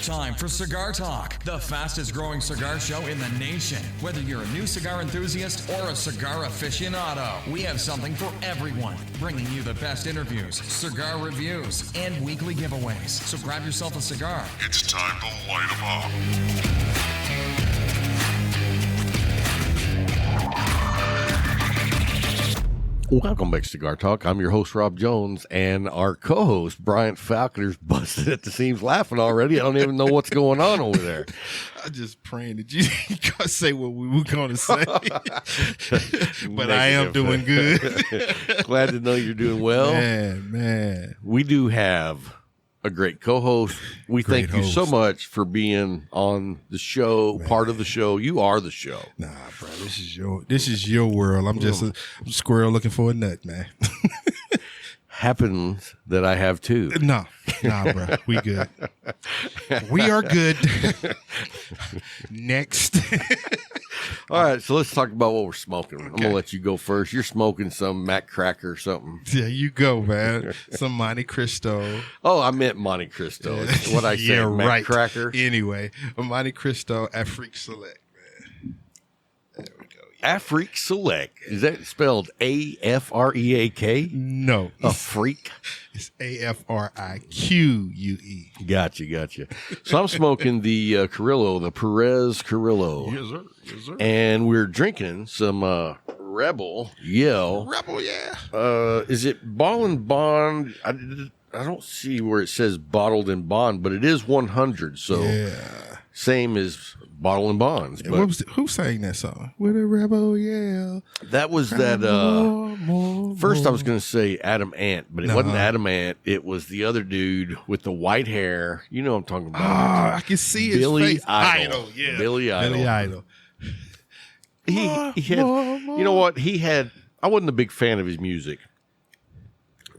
time for Cigar Talk, the fastest growing cigar show in the nation. Whether you're a new cigar enthusiast or a cigar aficionado, we have something for everyone, bringing you the best interviews, cigar reviews, and weekly giveaways. So grab yourself a cigar. It's time to light 'em up. Welcome back to Cigar Talk. I'm your host, Rob Jones, and our co-host, Bryant Falconer's busted at the seams laughing already. I don't even know what's going on over there. I just praying that you can't say what we were going to say. But I am doing good. Glad to know you're doing well. Man. We do have a great co-host. We thank you so much for being on the show, part of the show. You are the show. Nah, bro, this is your world. I'm just a squirrel looking for a nut, man. Happens that I have too. Nah, bro, we good. We are good. Next. All right, so let's talk about what we're smoking. I'm gonna let you go first. You're smoking some Mac Cracker or something. Yeah, you go, man. Some Monte Cristo. Oh, I meant Monte Cristo. It's what I said. Yeah, Mac right. Cracker. Anyway, a Monte Cristo Afrique Select, man. There we go. Afrique Select. Is that spelled A-F-R-E-A-K? No. Afrique? It's AFRIQUE. Gotcha. So I'm smoking the Carrillo, the Perez Carrillo. Yes, sir. And we're drinking some Rebel Yell. Rebel, yeah. Is it Ball and Bond? I don't see where it says bottled and bond, but it is 100. So same as Bottle and Bonds. But who sang that song? With a rebel yell. that was that. First, I was going to say Adam Ant, but it wasn't Adam Ant. It was the other dude with the white hair. You know what I'm talking about. I can see his Billy face. Idol. Yeah. Billy Idol. Billy Idol. He had, you know what? I wasn't a big fan of his music.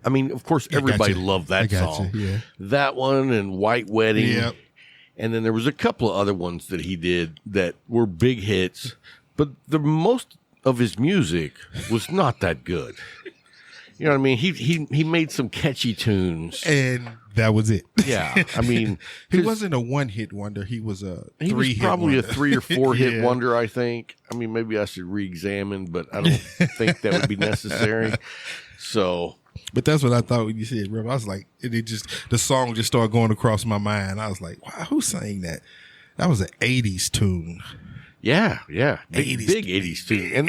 I mean, of course, everybody loved that song. Yeah. That one and White Wedding. Yep. And then there was a couple of other ones that he did that were big hits, but the most of his music was not that good. You know what I mean? He made some catchy tunes, And that was it. yeah. I mean, He wasn't a one-hit wonder. He was a he was three-hit probably wonder. a 3 or 4 hit Yeah. wonder. I think. I mean, maybe I should re-examine, but I don't think that would be necessary. So. But that's what I thought when you said Rebel. I was like, the song just started going across my mind. I was like, wow, who sang that? That was an 80s tune. Yeah. Big 80s tune. And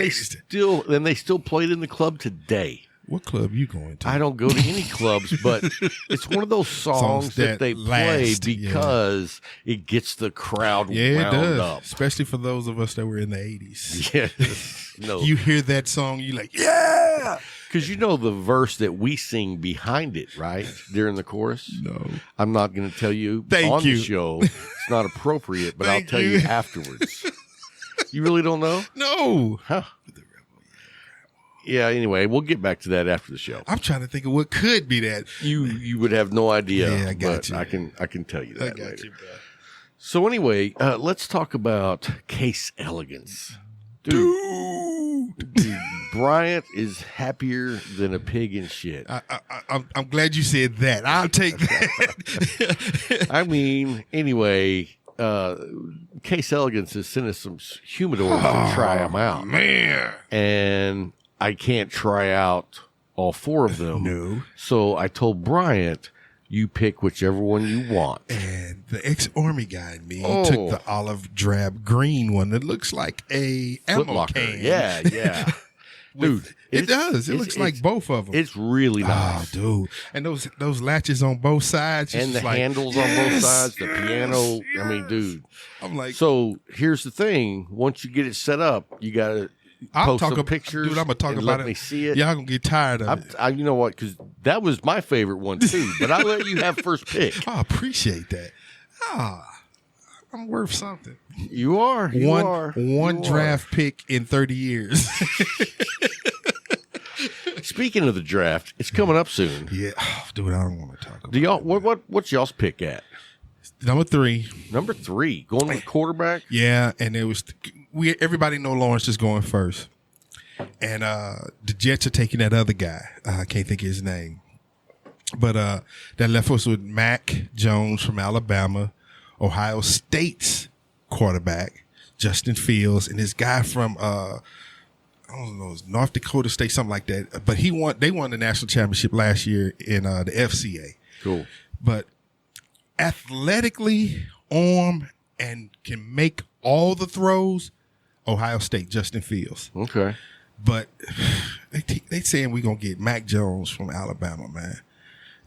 they still play it in the club today. What club you going to? I don't go to any clubs, but it's one of those songs that they play because it gets the crowd wound up. Especially for those of us that were in the 80s. Yes. No. You hear that song, you're like, yeah! Because you know the verse that we sing behind it, right? During the chorus? No. I'm not going to tell you Thank you. the show. It's not appropriate, but I'll tell you afterwards. You really don't know? No. Huh. Yeah, anyway, we'll get back to that after the show. I'm trying to think of what could be that. You would have no idea. Yeah, I got but you. I can tell you that I got later. you, bro. So anyway, let's talk about case elegance. Dude, Bryant is happier than a pig in shit. I'm glad you said that. I'll take that. I mean, anyway, Case Elegance has sent us some humidors to try them out. Man. And I can't try out all 4 of them. No. So I told Bryant, you pick whichever one you want. And the ex-Army guy in me took the olive drab green one that looks like a ammo can. Yeah. Dude, it does. It looks like both of them. It's really nice. Oh, dude. And those latches on both sides. And the handles on both sides, the piano. I mean, dude. I'm like. So here's the thing. Once you get it set up, you got to post some pictures. Dude, I'm going to talk and about let it. me see it. Y'all going to get tired of it. You know what? Because that was my favorite one, too. But I'll let you have first pick. I appreciate that. I'm worth something. You are. One draft pick in 30 years. Speaking of the draft, it's coming up soon. Yeah. Oh, dude, I don't want to talk about Do y'all what's y'all's pick at? Number 3. Number 3. Going with quarterback? Yeah, and it was everybody know Lawrence is going first. And the Jets are taking that other guy. I can't think of his name. But that left us with Mac Jones from Alabama Ohio State's quarterback, Justin Fields, and this guy from I don't know, North Dakota State, something like that. But they won the national championship last year in the FCA. Cool. But athletically armed and can make all the throws, Ohio State, Justin Fields. Okay. But they saying we're going to get Mac Jones from Alabama, man.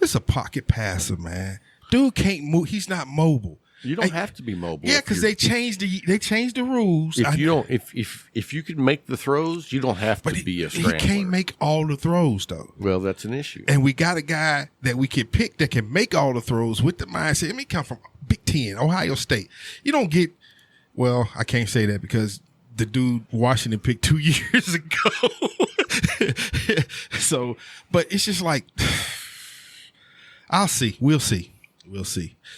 It's a pocket passer, man. Dude can't move. He's not mobile. You don't have to be mobile. Yeah, because they changed the rules. If you can make the throws, you don't have to be a scrambler. He can't make all the throws though. Well, that's an issue. And we got a guy that we can pick that can make all the throws with the mindset. Let me come from Big Ten, Ohio State. You don't get. Well, I can't say that because the dude Washington picked 2 years ago. So, but it's just like, I'll see. We'll see.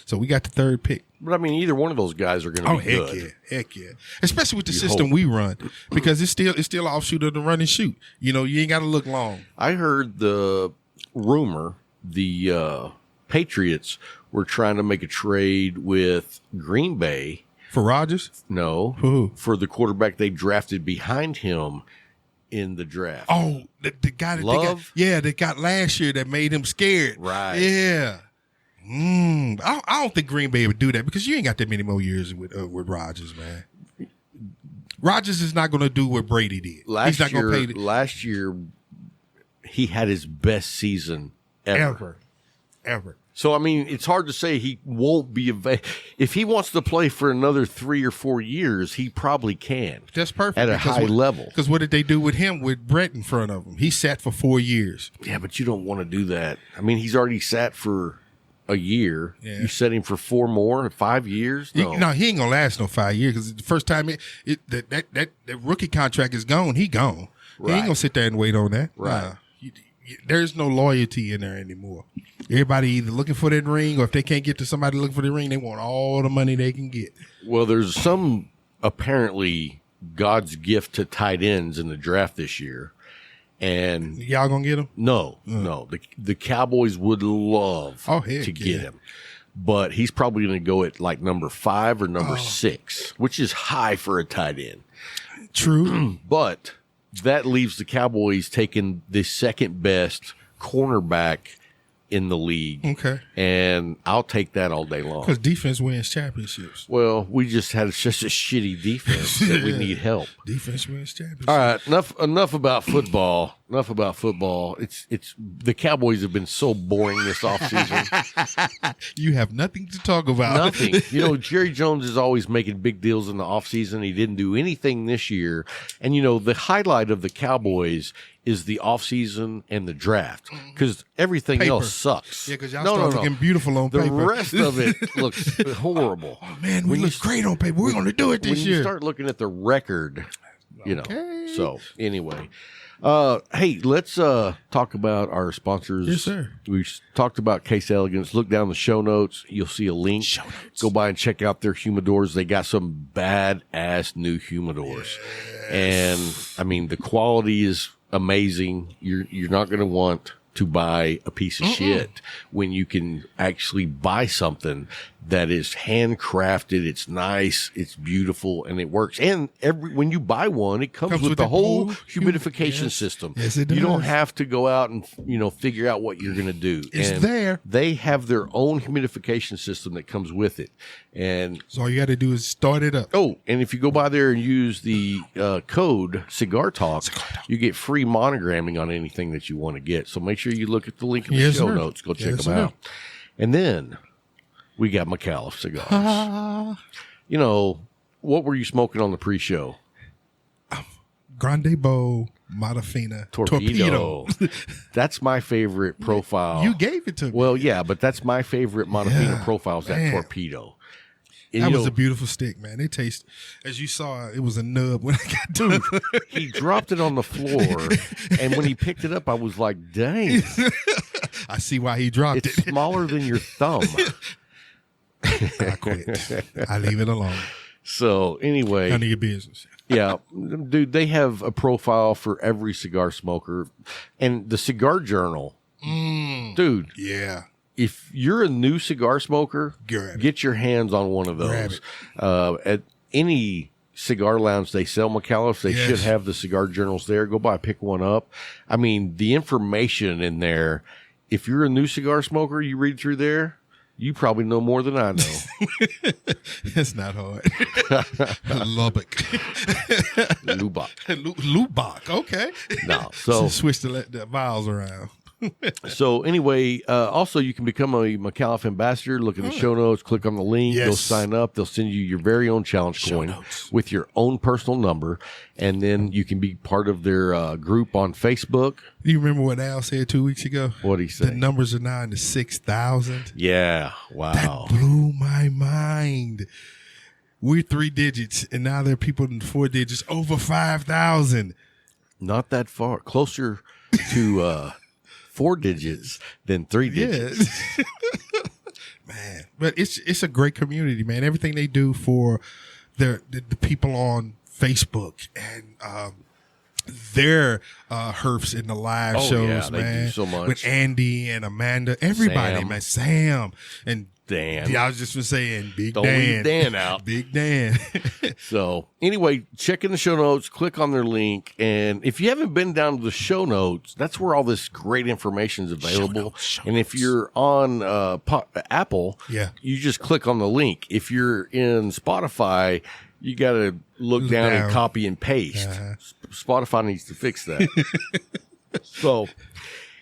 So we got the third pick. But I mean, either one of those guys are going to be good. Heck yeah. Especially with the system we run, because it's still offshoot of the run and shoot. You know, you ain't got to look long. I heard the rumor the Patriots were trying to make a trade with Green Bay. For Rodgers? No. Who? For the quarterback they drafted behind him in the draft. Oh, the guy that Love? they got last year that made him scared. Right. Yeah. I don't think Green Bay would do that because you ain't got that many more years with Rodgers, man. Rodgers is not going to do what Brady did. He's not going to pay. Last year, he had his best season ever. So, I mean, it's hard to say he won't be if he wants to play for another 3 or 4 years, he probably can. That's perfect. At a high level. Because what did they do with him with Brett in front of him? He sat for 4 years. Yeah, but you don't want to do that. I mean, he's already sat for a year. Yeah. You set him for 4 more, 5 years? No, he ain't going to last no 5 years because the first time that rookie contract is gone, he gone. Right. He ain't going to sit there and wait on that. Right. There's no loyalty in there anymore. Everybody either looking for that ring, or if they can't get to somebody looking for the ring, they want all the money they can get. Well, there's some apparently God's gift to tight ends in the draft this year. And y'all gonna get him? No. The Cowboys would love to get him. But he's probably going to go at like number 5 or number 6, which is high for a tight end. True. But that leaves the Cowboys taking the second best cornerback in the league. Okay. And I'll take that all day long. Because defense wins championships. Well, we just had such a shitty defense that we need help. Defense wins championships. All right, enough about football. It's the Cowboys have been so boring this offseason. You have nothing to talk about. Nothing. You know, Jerry Jones is always making big deals in the offseason. He didn't do anything this year. And, you know, the highlight of the Cowboys is the offseason and the draft because everything else sucks. Yeah, because y'all start looking beautiful on paper. The rest of it looks horrible. Oh, man, we look great on paper. We're going to do it this year. When you start looking at the record, you know. So, anyway. Hey, let's talk about our sponsors. Yes, sir. We talked about Case Elegance. Look down the show notes. You'll see a link. Go by and check out their humidors. They got some badass new humidors. Yes. And, I mean, the quality is amazing. You're not going to want to buy a piece of shit when you can actually buy something that is handcrafted. It's nice, it's beautiful, and it works. And when you buy one, it comes with the whole humidification system. Yes, it does. You don't have to go out and figure out what you're going to do. It's there. They have their own humidification system that comes with it. And so all you got to do is start it up. Oh, and if you go by there and use the code Cigar Talk, you get free monogramming on anything that you want to get. So make sure you look at the link in the show notes. Go check them out. And then we got McAuliffe Cigars. You know, what were you smoking on the pre-show? Grande Bowl Matafina Torpedo. That's my favorite profile. You gave it to me. Well, yeah, but that's my favorite Matafina profile is that Torpedo. And that was a beautiful stick, man. It tastes, as you saw, it was a nub when I got to it. He dropped it on the floor, and when he picked it up, I was like, dang. I see why he dropped it. It's smaller than your thumb. I quit. I leave it alone. So, anyway. None of your business. Yeah. Dude, they have a profile for every cigar smoker. And the Cigar Journal, dude. Yeah. if you're a new cigar smoker, Grab it. get your hands on one of Grab those. At any cigar lounge they sell McAuliffe's, they Yes. should have the cigar journals there. Go by, pick one up. I mean, the information in there, if you're a new cigar smoker, you read through there, you probably know more than I know. It's not hard. Lubbock. Lubbock. Lubbock. Okay. No. So switch the vowels around. So anyway, also you can become a McAuliffe ambassador. Look at the show notes, click on the link, Yes. go sign up. They'll send you your very own challenge coin notes. with your own personal number, and then you can be part of their group on Facebook. Do you remember what Al said 2 weeks ago? What'd he say? The numbers are now in the 6,000. Yeah, wow. That blew my mind. We're 3 digits, and now there are people in 4 digits over 5,000. Not that far, closer to 4 digits than 3 digits. Yeah. Man, but it's a great community, man. Everything they do for the people on Facebook and their herfs in the live shows, yeah, they man. do so much. With Andy and Amanda, everybody, Sam. man. Sam and Dan. Yeah, I was just saying, Big Don't Dan. leave Dan out. Big Dan. So anyway, check in the show notes, click on their link. And if you haven't been down to the show notes, that's where all this great information is available. Show and if you're on Apple, Yeah. you just click on the link. If you're in Spotify, you got to look down and down. copy and paste. Uh-huh. Spotify needs to fix that. So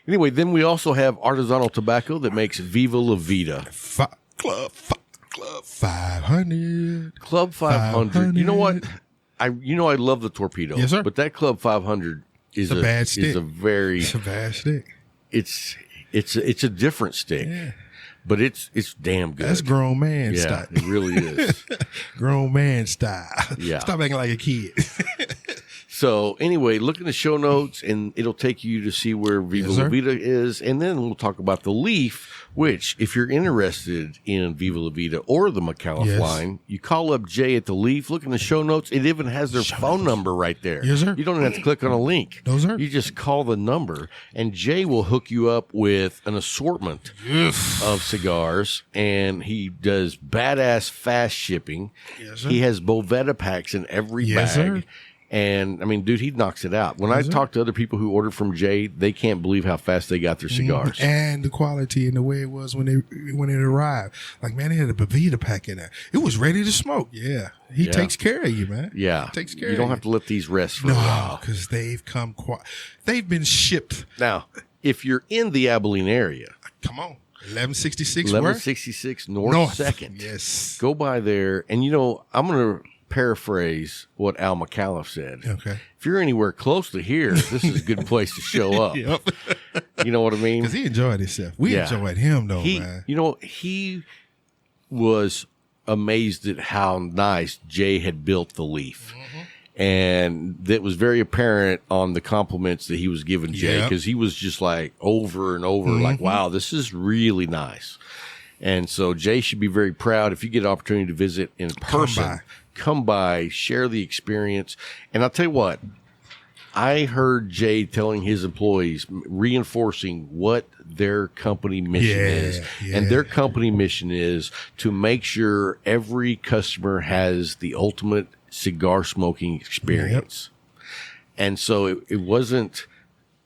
anyway, then we also have artisanal tobacco that makes Viva La Vida. Club 500. Club 500. You know what? I love the torpedo. Yes, sir. But that Club 500 is It's a bad stick. is a very It's a bad stick. it's a different stick. Yeah. But it's damn good. That's grown man yeah, style. it really is. Grown man style. Yeah. Stop acting like a kid. So anyway, look in the show notes and it'll take you to see where Viva Yes, La sir. Vida is. And then we'll talk about the Leaf, which if you're interested in Viva La Vida or the McAuliffe Yes. line, you call up Jay at the Leaf, look in the show notes. It even has their phone number right there. Yes, sir. You don't even have to click on a link. No, sir. You just call the number and Jay will hook you up with an assortment of cigars. And he does badass fast shipping. Yes, sir. He has Bovetta packs in every Yes, bag. sir. And I mean, dude, he knocks it out. When I talk to other people who order from Jay, they can't believe how fast they got their cigars. And the quality and the way it was when it arrived. Like, man, they had a Bovita pack in there. It was ready to smoke. Yeah. He Yeah. takes care of you, man. Yeah, Takes care you of don't you. have to let these rest for a No, while. because they've they've been shipped. Now, if you're in the Abilene area, Come on. 1166 where? 1166 North Second, Yes. go by there. And I'm going to paraphrase what Al McAuliffe said. Okay. If you're anywhere close to here, this is a good place to show up. Yep. You know what I mean? Because he enjoyed himself. We Yeah. enjoyed him, though, he, man. he was amazed at how nice Jay had built the Leaf. And that was very apparent on the compliments that he was giving Jay, Yeah. because he was just like over and over, like, wow, this is really nice. And so Jay should be very proud. If you get an opportunity to visit in person, come by, share the experience. And I'll tell you what, I heard Jay telling his employees, reinforcing what their company mission is. Yeah. And their company mission is to make sure every customer has the ultimate cigar smoking experience. And so it wasn't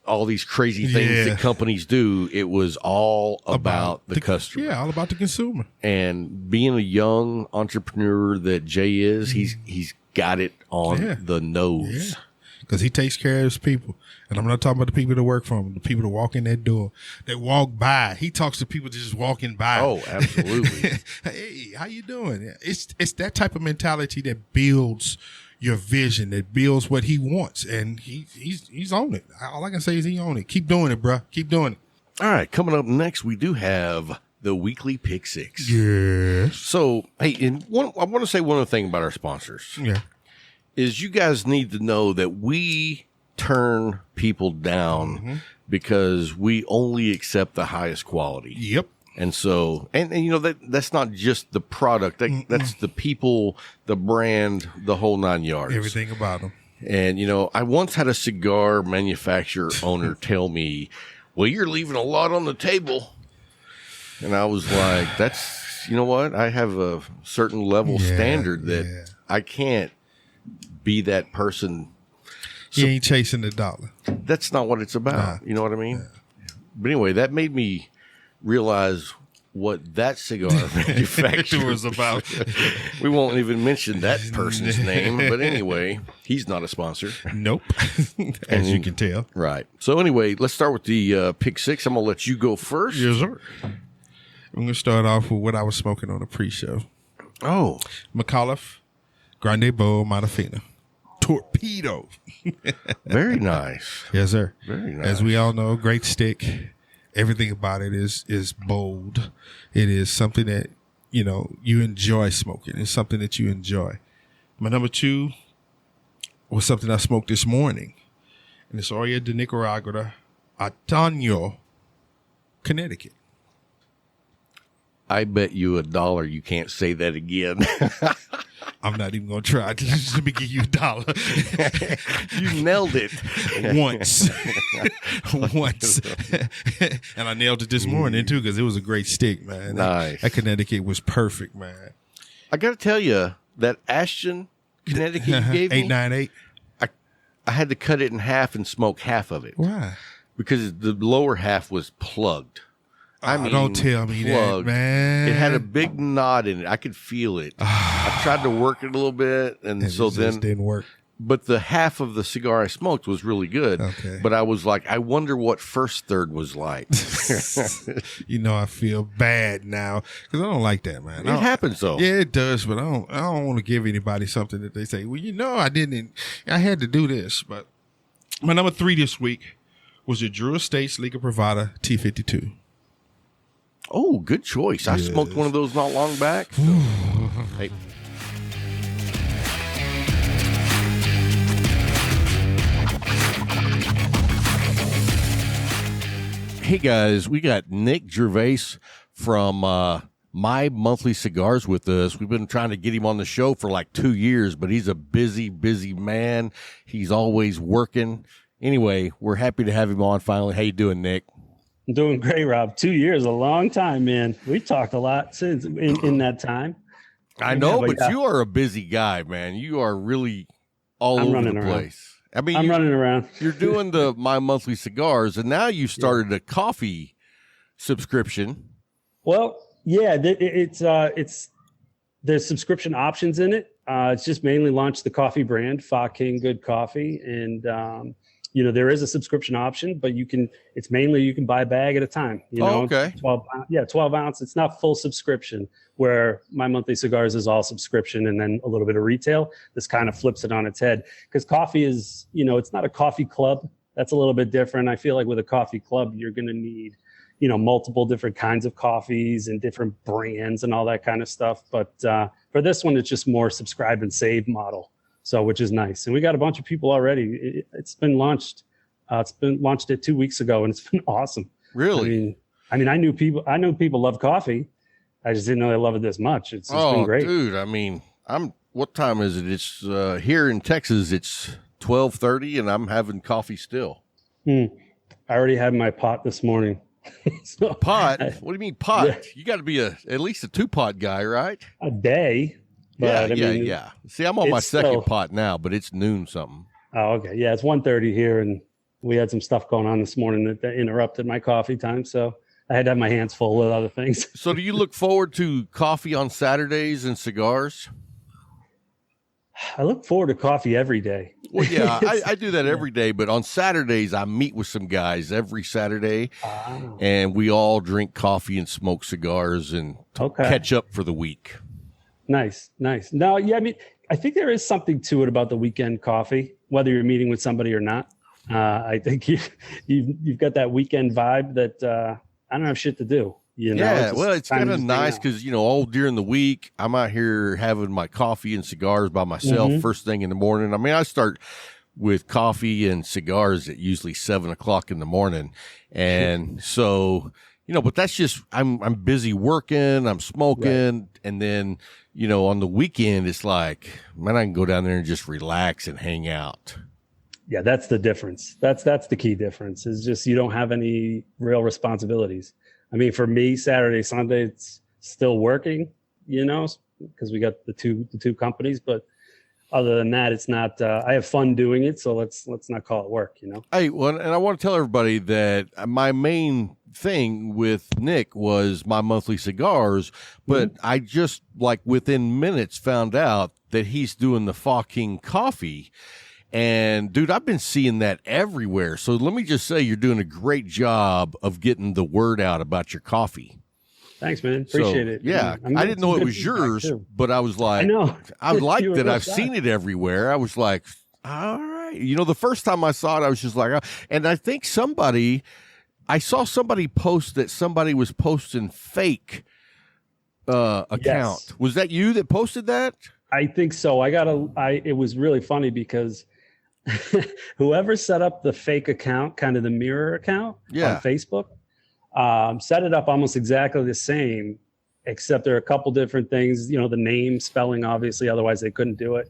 all these crazy things that companies do. It was all about the customer. Yeah, all about the consumer. And being a young entrepreneur that Jay is, he's got it on the nose. Yeah. Because he takes care of his people. And I'm not talking about the people that work for him, the people that walk in that door, that walk by. He talks to people just walking by. Oh, absolutely. Hey, how you doing? It's that type of mentality that builds your vision, that builds what he wants. And he's on it. All I can say is he on it. Keep doing it, bro. Keep doing it. All right, coming up next, we do have the weekly Pick Six. Yes. So, hey, I want to say one other thing about our sponsors. Yeah. Is you guys need to know that we turn people down because we only accept the highest quality. Yep. And so, and that's not just the product. That's the people, the brand, the whole 9 yards. Everything about him. And, I once had a cigar manufacturer owner tell me, well, you're leaving a lot on the table. And I was like, that's, you know what? I have a certain level standard that I can't be that person. He ain't chasing the dollar. That's not what it's about. You know what I mean? But anyway, that made me realize what that cigar manufacturer was about. We won't even mention that person's name. But anyway, he's not a sponsor. Nope. As you can tell. Right. So anyway, let's start with the pick six. I'm going to let you go first. Yes, sir. I'm going to start off with what I was smoking on the pre-show. Oh. McAuliffe Grande Bowl Matafina. Torpedo. Very nice. Yes, sir. Very nice. As we all know, great stick. Everything about it is bold. It is something that, you enjoy smoking. It's something that you enjoy. My number two was something I smoked this morning. And it's Oria de Nicaragua, Ataño, Connecticut. I bet you $1 you can't say that again. I'm not even going to try. Just let me give you $1. You nailed it. Once. Once. And I nailed it this morning, too, because it was a great stick, man. Nice. That Connecticut was perfect, man. I got to tell you, that Ashton, Connecticut you gave me, 898. I had to cut it in half and smoke half of it. Why? Because the lower half was plugged. I mean, don't tell me plugged. that, man. It had a big knot in it. I could feel it. I tried to work it a little bit, and so it just didn't work. But the half of the cigar I smoked was really good. Okay. But I was like, I wonder what first third was like. I feel bad now because I don't like that, man. It happens though. Yeah, it does, but I don't want to give anybody something that they say, well, I had to do this. But my number 3 this week was the Drew Estates Liga Privada T52. Oh, good choice. I smoked one of those not long back. So. Hey. Hey guys, we got Nick Gervais from My Monthly Cigars with us. We've been trying to get him on the show for like 2 years, but he's a busy man. He's always working. Anyway, we're happy to have him on finally. How you doing, Nick? I'm doing great, Rob. 2 years, a long time, man. We talked a lot since in that time. I know, but you are a busy guy, man. You are really all over the place. I mean, I'm running around. You're doing the My Monthly Cigars, and now you started a coffee subscription. Well, yeah, there's subscription options in it. It's just mainly launched the coffee brand, Fa King Good Coffee, and there is a subscription option, but you can buy a bag at a time. Okay. 12 ounce. It's not full subscription, where My Monthly Cigars is all subscription and then a little bit of retail. This kind of flips it on its head, because coffee is, it's not a coffee club. That's a little bit different. I feel like with a coffee club, you're going to need, multiple different kinds of coffees and different brands and all that kind of stuff. But for this one, it's just more subscribe and save model. So, which is nice. And we got a bunch of people already. It's been launched. It's been launched 2 weeks ago, and it's been awesome. Really? I mean, I knew people love coffee. I just didn't know they love it this much. It's been great. Dude, I mean, what time is it? It's here in Texas, it's 12:30, and I'm having coffee still. I already had my pot this morning. Pot? What do you mean pot? Yeah. You got to be at least a 2-pot guy, right? A day. But, yeah. See, I'm on my second pot now, but it's noon something. Oh, okay. Yeah, it's 1:30 here, and we had some stuff going on this morning that interrupted my coffee time, so I had to have my hands full with other things. So do you look forward to coffee on Saturdays and cigars? I look forward to coffee every day. Well, yeah, I do that every day, but on Saturdays, I meet with some guys every Saturday, and we all drink coffee and smoke cigars and catch up for the week. Nice. No, yeah, I mean, I think there is something to it about the weekend coffee, whether you're meeting with somebody or not. I think you've got that weekend vibe that I don't have shit to do. Yeah, it's kind of nice because, all during the week, I'm out here having my coffee and cigars by myself first thing in the morning. I mean, I start with coffee and cigars at usually 7:00 in the morning. And so, but that's just, I'm busy working, I'm smoking. Right. And then, on the weekend, it's like, man, I can go down there and just relax and hang out. Yeah, that's the difference. That's the key difference, is just you don't have any real responsibilities. I mean, for me, Saturday, Sunday, it's still working, because we got the two companies. But other than that, it's not. I have fun doing it, so let's not call it work. Hey, well, and I want to tell everybody that my main thing with Nick was My Monthly Cigars, but I just within minutes found out that he's doing the fucking coffee. And dude, I've been seeing that everywhere. So let me just say, you're doing a great job of getting the word out about your coffee. Thanks, man. Appreciate it. Yeah, I didn't know it was yours, but I was like, I know. I like that I've seen it everywhere. I was like, all right. The first time I saw it, I was just like, and I think I saw somebody post that somebody was posting fake account. Yes. Was that you that posted that? I think so. It was really funny because whoever set up the fake account, kind of the mirror account on Facebook, set it up almost exactly the same, except there are a couple different things, the name, spelling, obviously, otherwise they couldn't do it.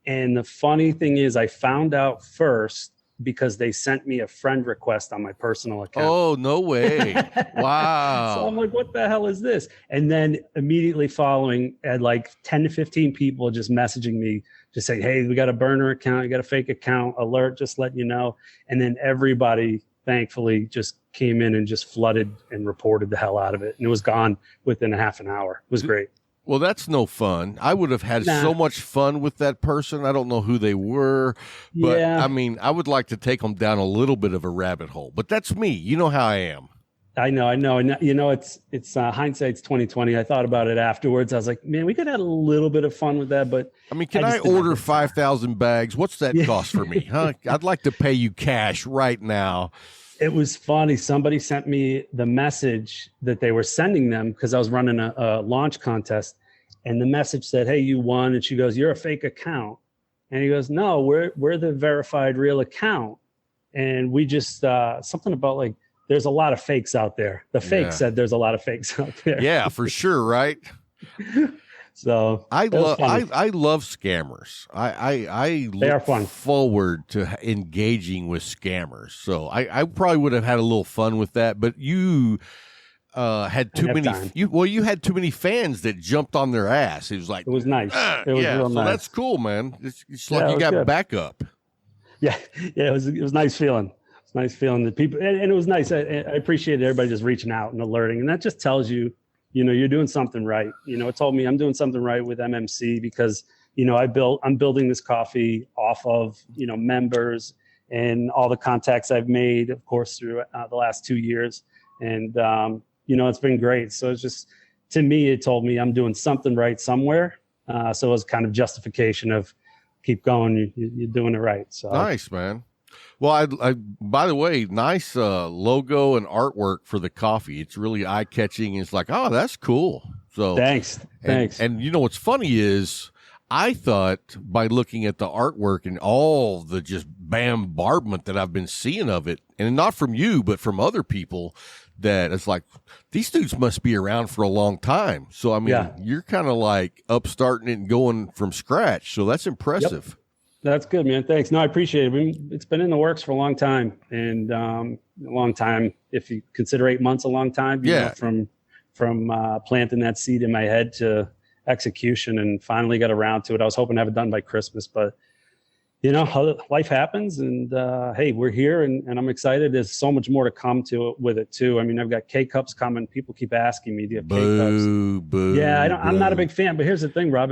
And the funny thing is I found out first because they sent me a friend request on my personal account. Oh, no way. Wow. So I'm like, what the hell is this? And then immediately following, I had 10 to 15 people just messaging me, just saying, hey, we got a burner account, you got a fake account, alert, just letting you know. And then everybody, thankfully, just came in and just flooded and reported the hell out of it. And it was gone within a half an hour. It was great. Well, that's no fun. I would have had so much fun with that person. I don't know who they were, but I mean, I would like to take them down a little bit of a rabbit hole. But that's me. You know how I am. I know. And it's hindsight's 2020. I thought about it afterwards. I was like, man, we could have had a little bit of fun with that. But I mean, can I order 5,000 bags? What's that cost for me? Huh? I'd like to pay you cash right now. It was funny. Somebody sent me the message that they were sending them because I was running a launch contest, and the message said, hey, you won. And she goes, you're a fake account. And he goes, no, we're the verified real account. And we just, something about there's a lot of fakes out there. The fake said there's a lot of fakes out there. Yeah, for sure. Right. So I love scammers. I look forward to engaging with scammers. So I probably would have had a little fun with that, but you had too many. You had too many fans that jumped on their ass. It was like, it was nice. It was real nice. That's cool, man. It's like you got good backup. Yeah. It was nice feeling. It's nice feeling that people, and it was nice. I appreciated everybody just reaching out and alerting, and that just tells you, you're doing something right. It told me I'm doing something right with MMC because, I'm building this coffee off of, members and all the contacts I've made, of course, through the last 2 years. And, it's been great. So it's just, to me, it told me I'm doing something right somewhere. So it was kind of justification of keep going. You're doing it right. So nice, man. Well, I by the way, nice logo and artwork for the coffee. It's really eye-catching. It's like, oh, that's cool. So thanks. And what's funny is I thought by looking at the artwork and all the just bombardment that I've been seeing of it, and not from you, but from other people, that it's like, these dudes must be around for a long time. So, I mean, you're kind of like upstarting it and going from scratch. So that's impressive. Yep. That's good, man. Thanks. No, I appreciate it. It's been in the works for a long time, and a long time. If you consider 8 months a long time, from planting that seed in my head to execution, and finally got around to it. I was hoping to have it done by Christmas, but life happens, and hey, we're here, and I'm excited. There's so much more to come with it too. I mean, I've got K-Cups coming. People keep asking me, do you have K-Cups? Boo, yeah, I'm not a big fan, but here's the thing, Rob.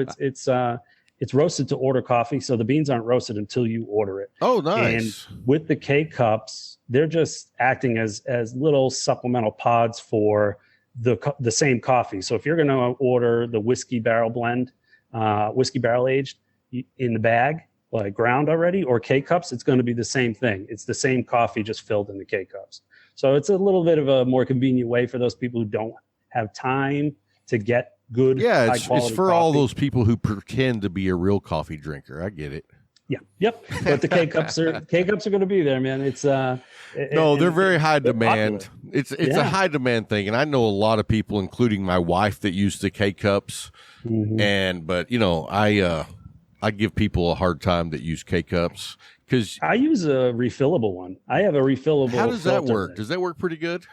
It's roasted to order coffee, so the beans aren't roasted until you order it. Oh, nice. And with the K-Cups, they're just acting as little supplemental pods for the same coffee. So if you're going to order the whiskey barrel blend, whiskey barrel aged in the bag, like ground already, or K-Cups, it's going to be the same thing. It's the same coffee just filled in the K-Cups. So it's a little bit of a more convenient way for those people who don't have time to get good. Yeah, it's for coffee. All those people who pretend to be a real coffee drinker. I get it. Yeah. Yep. But the K-Cups are going to be there, man. It's they're very high demand. Popular. It's a high demand thing, and I know a lot of people, including my wife, that use the K-Cups. Mm-hmm. But I give people a hard time that use K-Cups because I use a refillable one. I have a refillable. How does that work? Does that work pretty good?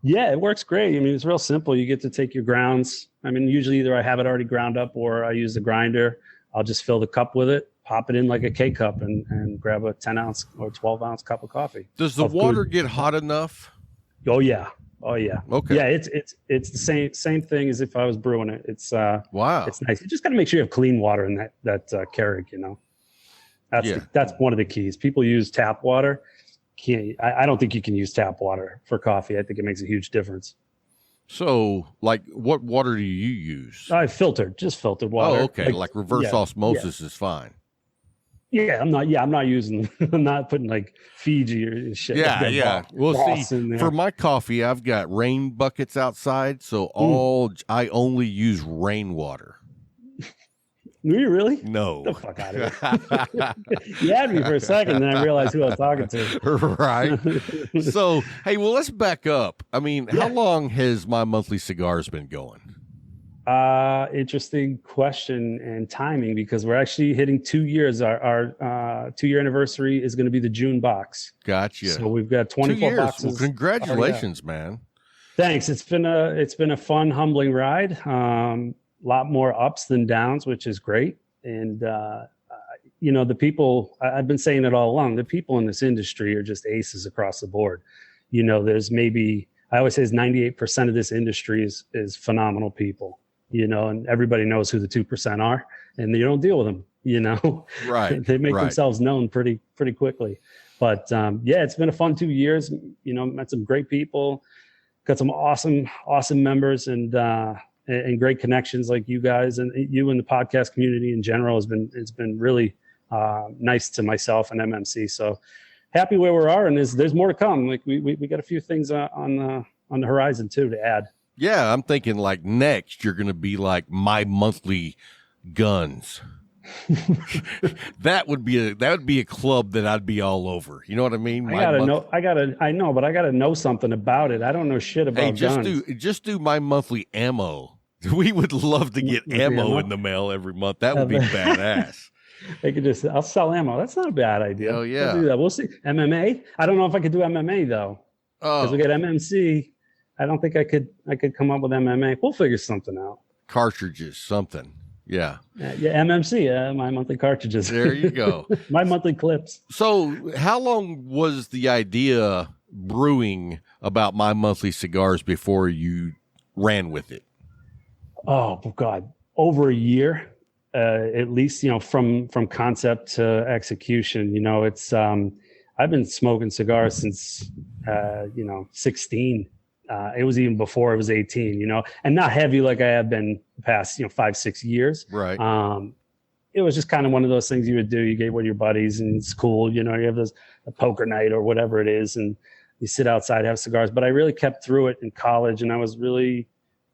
Yeah, it works great. I mean, it's real simple. You get to take your grounds. I mean, usually either I have it already ground up or I use the grinder. I'll just fill the cup with it, pop it in like a K cup, and grab a 10-ounce or 12-ounce cup of coffee. Does the water get hot enough? Oh yeah. Okay. Yeah, it's the same thing as if I was brewing it. It's wow. It's nice. You just got to make sure you have clean water in that Keurig. You know, that's one of the keys. People use tap water. I don't think you can use tap water for coffee. I think it makes a huge difference. So, like, what water do you use? I filtered filtered water. Oh, okay. Like reverse osmosis is fine. Yeah, I'm not using. I'm not putting like Fiji or shit. Yeah. Well, see, for my coffee, I've got rain buckets outside, so I only use rainwater. Do you really? No. Get the fuck out of here. You had me for a second, then I realized who I was talking to. Right. So, hey, well, let's back up. I mean, how long has My Monthly Cigars been going? Interesting question and timing, because we're actually hitting 2 years. Our 2-year anniversary is going to be the June box. Gotcha. So we've got 24 boxes. Well, congratulations, man. Thanks. It's been a fun, humbling ride. Lot more ups than downs, which is great. And, the people, I've been saying it all along, the people in this industry are just aces across the board. There's I always say 98% of this industry is phenomenal people, and everybody knows who the 2% are, and you don't deal with them, Right. They make themselves known pretty quickly. But, it's been a fun 2 years, met some great people, got some awesome members, and great connections like you guys and you and the podcast community in general it's been really nice to myself and MMC. So happy where we are, and there's more to come. Like we got a few things on the horizon too to add. Yeah, I'm thinking like next you're going to be like My Monthly Guns. that would be a club that I'd be all over. You know what I mean? I know, but I gotta know something about it. I don't know shit about guns. Just do My Monthly Ammo. We would love to get ammo in the mail every month. That would be badass. I'll sell ammo. That's not a bad idea. Oh yeah. We'll do that. We'll see. MMA. I don't know if I could do MMA though. Because we got MMC. I don't think I could come up with MMA. We'll figure something out. Cartridges, something. Yeah. MMC, My Monthly Cartridges. There you go. My Monthly Clips. So how long was the idea brewing about My Monthly Cigars before you ran with it? Oh, God. Over a year, at least, from concept to execution. It's, I've been smoking cigars since, 16. It was even before I was 18, and not heavy like I have been the past, 5-6 years. Right. It was just kind of one of those things you would do. You get with your buddies and it's cool. You have a poker night or whatever it is, and you sit outside, have cigars. But I really kept through it in college, and I was really,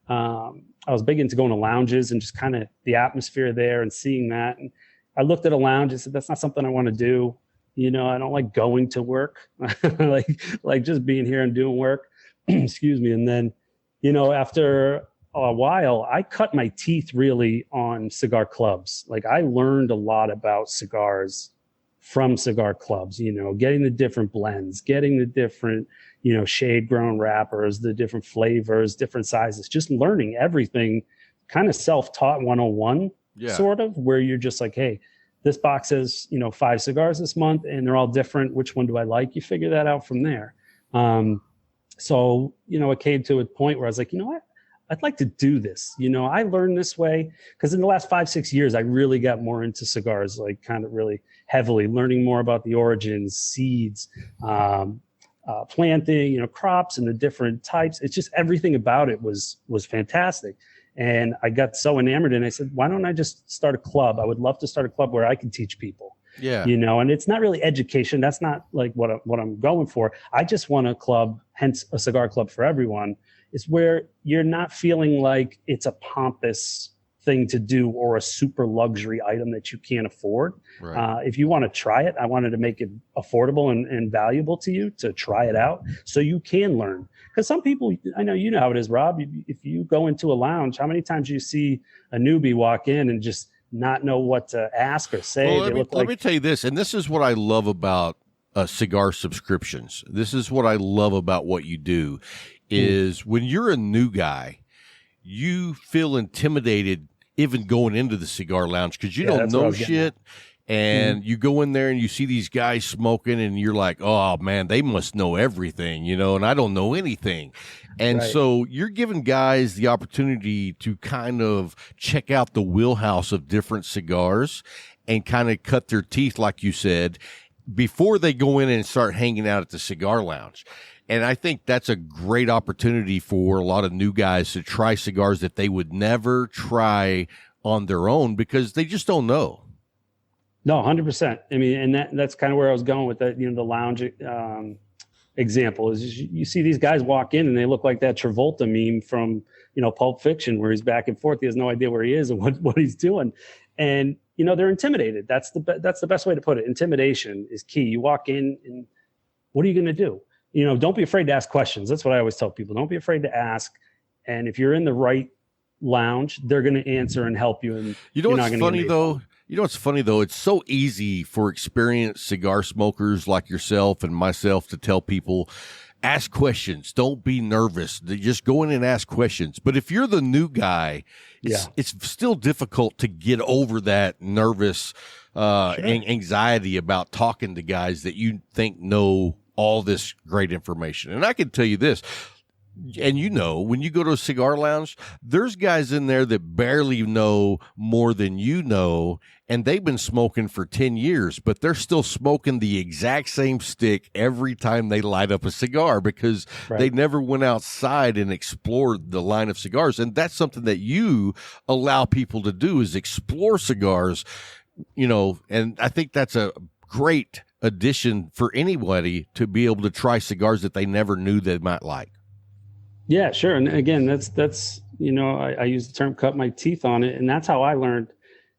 I was big into going to lounges and just kind of the atmosphere there and seeing that. And I looked at a lounge and said, that's not something I want to do. I don't like going to work, like just being here and doing work. Excuse me. And then, after a while, I cut my teeth really on cigar clubs. Like I learned a lot about cigars from cigar clubs, getting the different blends, getting the different, shade grown wrappers, the different flavors, different sizes, just learning everything, kind of self-taught 101, sort of, where you're just like, hey, this box has, 5 cigars this month and they're all different. Which one do I like? You figure that out from there. So, it came to a point where I was like, you know what? I'd like to do this. I learned this way because in the last 5-6 years, I really got more into cigars, like kind of really heavily learning more about the origins, seeds, planting, crops and the different types. It's just everything about it was fantastic. And I got so enamored and I said, why don't I just start a club? I would love to start a club where I can teach people. Yeah. And it's not really education. That's not like what I'm going for. I just want a club, hence a cigar club for everyone, is where you're not feeling like it's a pompous thing to do or a super luxury item that you can't afford. Right. If you want to try it, I wanted to make it affordable and valuable to you to try it out so you can learn. Because some people, I know you know how it is, Rob, if you go into a lounge, how many times do you see a newbie walk in and just not know what to ask or say? Well, let me tell you this, and this is what I love about cigar subscriptions. This is what I love about what you do. is when you're a new guy, you feel intimidated even going into the cigar lounge because you don't know shit. And you go in there and you see these guys smoking and you're like, oh, man, they must know everything, you know, and I don't know anything. And so you're giving guys the opportunity to kind of check out the wheelhouse of different cigars and kind of cut their teeth, like you said, before they go in and start hanging out at the cigar lounge. And I think that's a great opportunity for a lot of new guys to try cigars that they would never try on their own because they just don't know. No, 100%. I mean, and that's kind of where I was going with that, you know, the lounge example is you see these guys walk in and they look like that Travolta meme from, you know, Pulp Fiction, where he's back and forth. He has no idea where he is and what he's doing. And, you know, they're intimidated. That's the best way to put it. Intimidation is key. You walk in and what are you going to do? You know, don't be afraid to ask questions. That's what I always tell people. Don't be afraid to ask. And if you're in the right lounge, they're going to answer and help you. And you know what's funny though? You know what's funny though? It's so easy for experienced cigar smokers like yourself and myself to tell people, ask questions. Don't be nervous. Just go in and ask questions. But if you're the new guy, it's still difficult to get over that nervous anxiety about talking to guys that you think know all this great information. And I can tell you this. And you know, when you go to a cigar lounge, there's guys in there that barely know more than you know, and they've been smoking for 10 years, but they're still smoking the exact same stick every time they light up a cigar because they never went outside and explored the line of cigars. And that's something that you allow people to do is explore cigars, you know, and I think that's a great addition for anybody to be able to try cigars that they never knew they might like. Yeah, sure. And again, that's, you know, I use the term cut my teeth on it. And that's how I learned,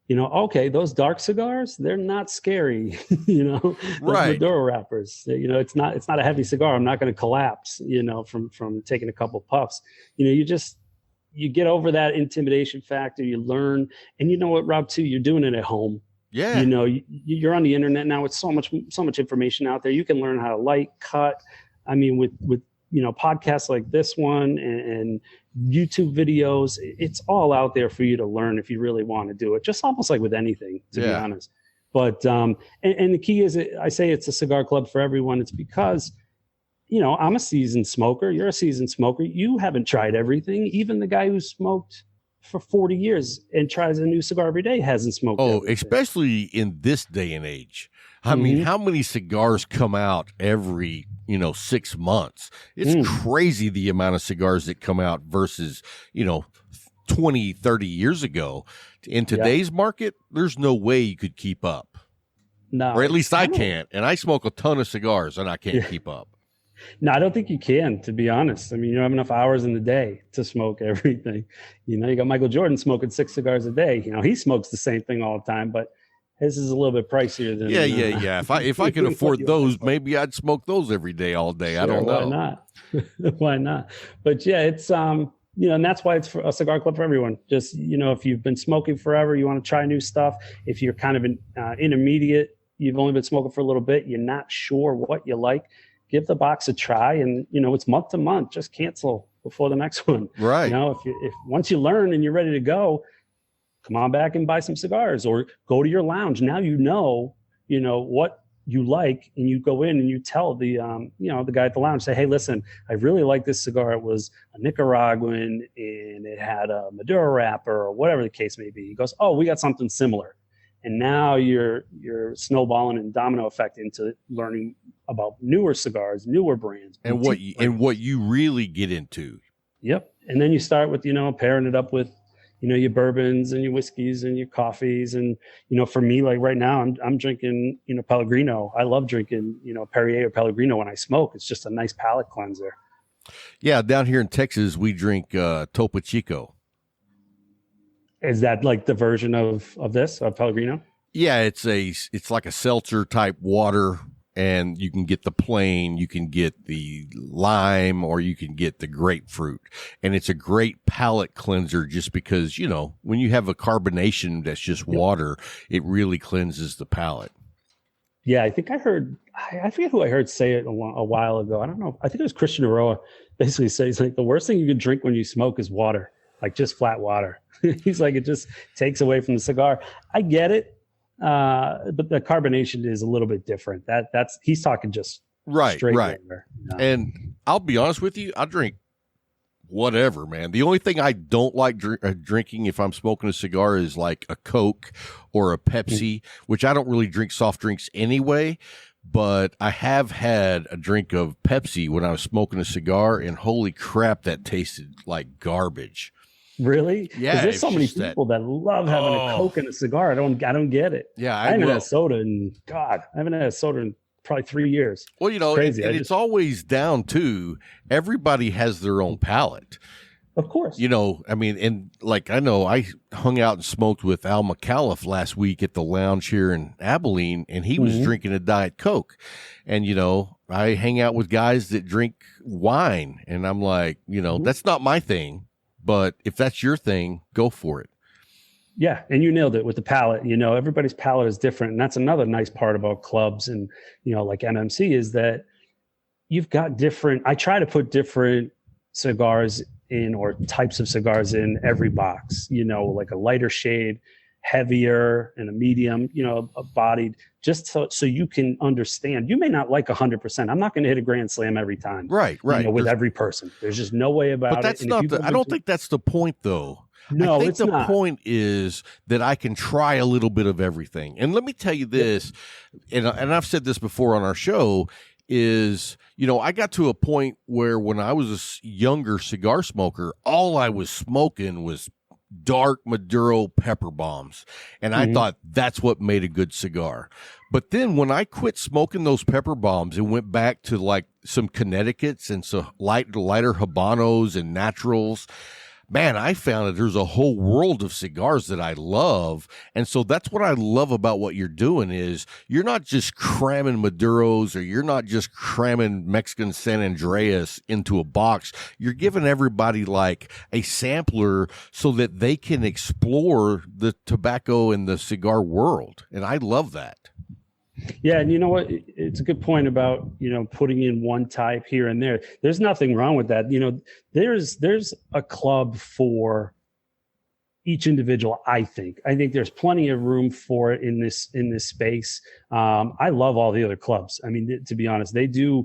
you know, okay, those dark cigars, they're not scary, you know, those Maduro wrappers, you know, it's not a heavy cigar. I'm not going to collapse, you know, from taking a couple puffs. You know, you get over that intimidation factor, you learn. And you know what, Rob, too, you're doing it at home. Yeah. You know, you're on the internet now with so much information out there. You can learn how to light, cut. I mean, with you know, podcasts like this one and YouTube videos, it's all out there for you to learn if you really want to do it. Just almost like with anything, to be honest. But and the key is, I say it's a cigar club for everyone. It's because, you know, I'm a seasoned smoker. You're a seasoned smoker. You haven't tried everything. Even the guy who smoked for 40 years and tries a new cigar every day hasn't smoked everything. Especially in this day and age. I mean, how many cigars come out every, 6 months? It's crazy the amount of cigars that come out versus, 20, 30 years ago. In today's market, there's no way you could keep up. No. Or at least I can't. And I smoke a ton of cigars and I can't keep up. No, I don't think you can, to be honest. I mean, you don't have enough hours in the day to smoke everything. You got Michael Jordan smoking 6 cigars a day. He smokes the same thing all the time, but his is a little bit pricier than yeah. If I could afford those, maybe I'd smoke those every day, all day. Sure, I don't know. Why not? Why not? But yeah, it's and that's why it's a cigar club for everyone. Just if you've been smoking forever, you want to try new stuff. If you're kind of an intermediate, you've only been smoking for a little bit, you're not sure what you like, give the box a try. And it's month to month. Just cancel before the next one. Right. If once you learn and you're ready to go, come on back and buy some cigars or go to your lounge. Now what you like, and you go in and you tell the the guy at the lounge, say, hey, listen, I really like this cigar. It was a Nicaraguan and it had a Maduro wrapper or whatever the case may be. He goes, oh, we got something similar. And now you're snowballing and domino effect into learning about newer cigars, newer brands, and what you really get into. Yep. And then you start with pairing it up with your bourbons and your whiskeys and your coffees. And for me, like right now, I'm drinking Pellegrino. I love drinking Perrier or Pellegrino when I smoke. It's just a nice palate cleanser. Yeah, down here in Texas, we drink Topo Chico. Is that like the version of Pellegrino? Yeah, it's like a seltzer type water, and you can get the plain, you can get the lime, or you can get the grapefruit. And it's a great palate cleanser just because, when you have a carbonation that's just water, it really cleanses the palate. Yeah, I think I heard, I forget who I heard say it a while ago. I don't know. I think it was Christian Aroa basically says like the worst thing you can drink when you smoke is water, like just flat water. He's like, it just takes away from the cigar. I get it. But the carbonation is a little bit different. That's he's talking just straight water. And I'll be honest with you, I drink whatever, man. The only thing I don't like drinking if I'm smoking a cigar is like a Coke or a Pepsi, which I don't really drink soft drinks anyway. But I have had a drink of Pepsi when I was smoking a cigar, and holy crap, that tasted like garbage. Really? Yeah. There's so many people that love having a Coke and a cigar. I don't get it. Yeah, I haven't had soda in probably 3 years. Well, you know, it's always down to everybody has their own palate. Of course. You know, I mean, and like I know I hung out and smoked with Al McAuliffe last week at the lounge here in Abilene, and he was drinking a Diet Coke. And, you know, I hang out with guys that drink wine, and I'm like, you know, that's not my thing. But if that's your thing, go for it. Yeah, and you nailed it with the palate. You know, everybody's palate is different, and that's another nice part about clubs and, you know, like MMC is that you've got different. I try to put different cigars in or types of cigars in every box. You know, like a lighter shade, heavier, and a medium. You know, a bodied, just so you can understand. You may not like 100%. I'm not going to hit a grand slam every time. Right. You know, with every person, there's just no way about it. But that's not. I don't think that's the point, though. No, I think it's the not. point is that I can try a little bit of everything. And let me tell you this, and I've said this before on our show, is, you know, I got to a point where when I was a younger cigar smoker, all I was smoking was dark Maduro pepper bombs. And I thought that's what made a good cigar. But then when I quit smoking those pepper bombs and went back to like some Connecticut's and some lighter Habanos and naturals, man, I found that there's a whole world of cigars that I love. And so that's what I love about what you're doing is you're not just cramming Maduros or you're not just cramming Mexican San Andreas into a box. You're giving everybody like a sampler so that they can explore the tobacco and the cigar world. And I love that. Yeah, and you know what? It's a good point about, you know, putting in one type here and there. There's nothing wrong with that. You know, there's a club for each individual. I think there's plenty of room for it in this space. I love all the other clubs. I mean, to be honest, they do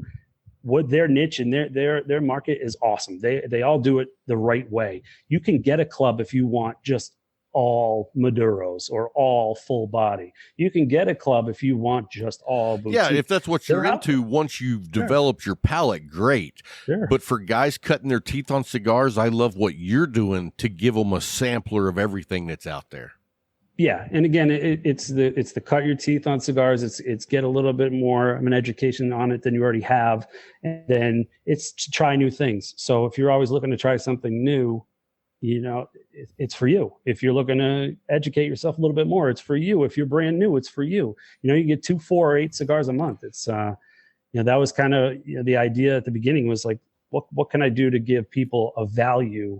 what their niche and their market is awesome. They all do it the right way. You can get a club if you want just all Maduros or all full body. You can get a club if you want just all boutique. Yeah, if that's what you're into, once you've developed your palate, great. Sure. But for guys cutting their teeth on cigars, I love what you're doing to give them a sampler of everything that's out there. Yeah, and again, it's the cut your teeth on cigars. It's get a little bit more of an education on it than you already have, and then it's to try new things. So if you're always looking to try something new, you know, it's for you. If you're looking to educate yourself a little bit more, it's for you. If you're brand new, it's for you. You know, you get 2, 4, or 8 cigars a month. It's, you know, that was kind of, you know, the idea at the beginning was like, what can I do to give people a value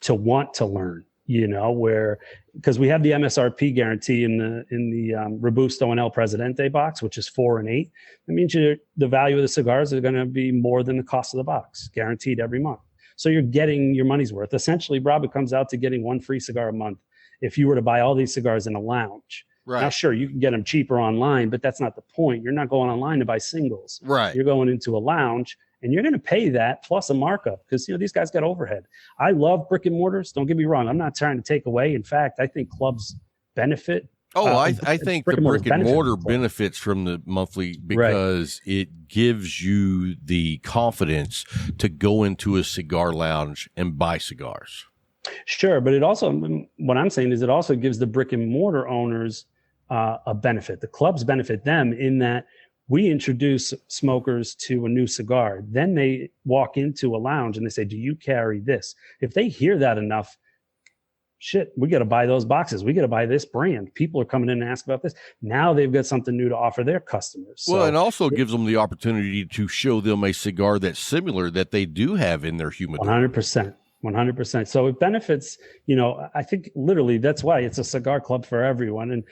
to want to learn, you know, because we have the MSRP guarantee in the Robusto and El Presidente box, which is 4 and 8. That means the value of the cigars are going to be more than the cost of the box, guaranteed every month. So you're getting your money's worth. Essentially, Rob, it comes out to getting 1 free cigar a month if you were to buy all these cigars in a lounge. Right. Now, sure, you can get them cheaper online, but that's not the point. You're not going online to buy singles. Right. You're going into a lounge, and you're going to pay that plus a markup because, you know, these guys got overhead. I love brick and mortars. Don't get me wrong. I'm not trying to take away. In fact, I think clubs benefit. I think the brick and mortar benefits from the monthly because it gives you the confidence to go into a cigar lounge and buy cigars. Sure, but it also, what I'm saying is it also gives the brick and mortar owners a benefit. The clubs benefit them in that we introduce smokers to a new cigar. Then they walk into a lounge and they say, do you carry this? If they hear that enough, shit, we got to buy those boxes. We got to buy this brand. People are coming in and ask about this. Now they've got something new to offer their customers. Well, and also gives them the opportunity to show them a cigar that's similar that they do have in their humidor. 100%. 100%. So it benefits, I think literally that's why it's a cigar club for everyone. And,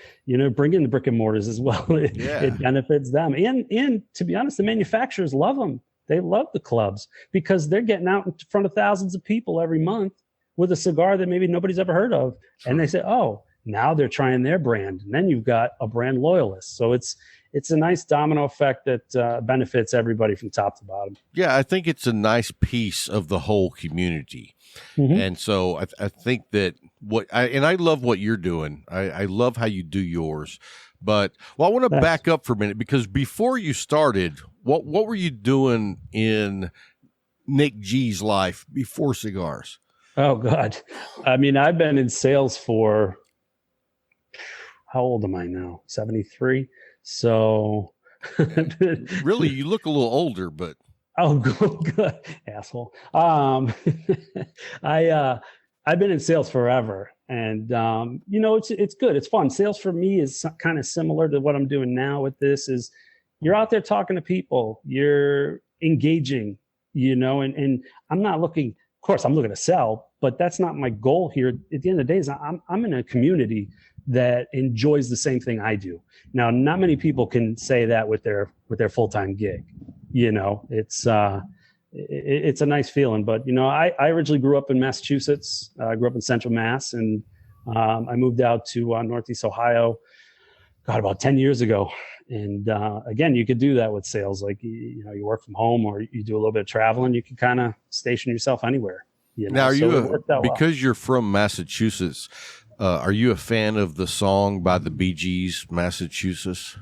bring in the brick and mortars as well. It benefits them. And to be honest, the manufacturers love them. They love the clubs because they're getting out in front of thousands of people every month with a cigar that maybe nobody's ever heard of. Sure. And they say, oh, now they're trying their brand. And then you've got a brand loyalist. So it's a nice domino effect that benefits everybody from top to bottom. Yeah, I think it's a nice piece of the whole community. Mm-hmm. And so I think that I love what you're doing. I love how you do yours. But I want to back up for a minute because before you started, what were you doing in Nick G's life before cigars? Oh, God. I mean, I've been in sales for, how old am I now? 73. So really, you look a little older, but oh, good asshole. I've been in sales forever, and it's good. It's fun. Sales for me is kind of similar to what I'm doing now. With this is you're out there talking to people, you're engaging, and I'm not looking. Of course, I'm looking to sell, but that's not my goal here. At the end of the day, is I'm in a community that enjoys the same thing I do. Now, not many people can say that with their full-time gig. It's a nice feeling. But I originally grew up in Massachusetts. I grew up in Central Mass, and I moved out to Northeast Ohio. About 10 years ago. And again, you could do that with sales. Like you work from home or you do a little bit of traveling. You can kind of station yourself anywhere. Now, are because you're from Massachusetts, are you a fan of the song by the Bee Gees, Massachusetts?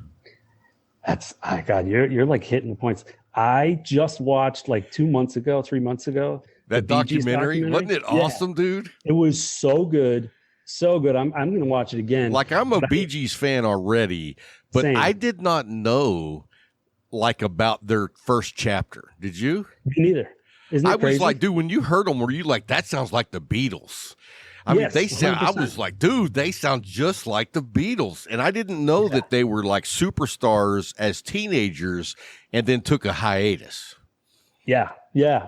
You're like hitting the points. I just watched like 3 months ago. That documentary. Wasn't it awesome, dude? It was so good. So good. I'm going to watch it again. Like I'm a Bee Gees fan already, but same. I did not know about their first chapter. Did you? Me neither. Isn't it crazy? Was like, dude, when you heard them, were you like, that sounds like the Beatles? I mean, they sound. 100%. I was like, dude, they sound just like the Beatles, and I didn't know that they were like superstars as teenagers, and then took a hiatus. Yeah,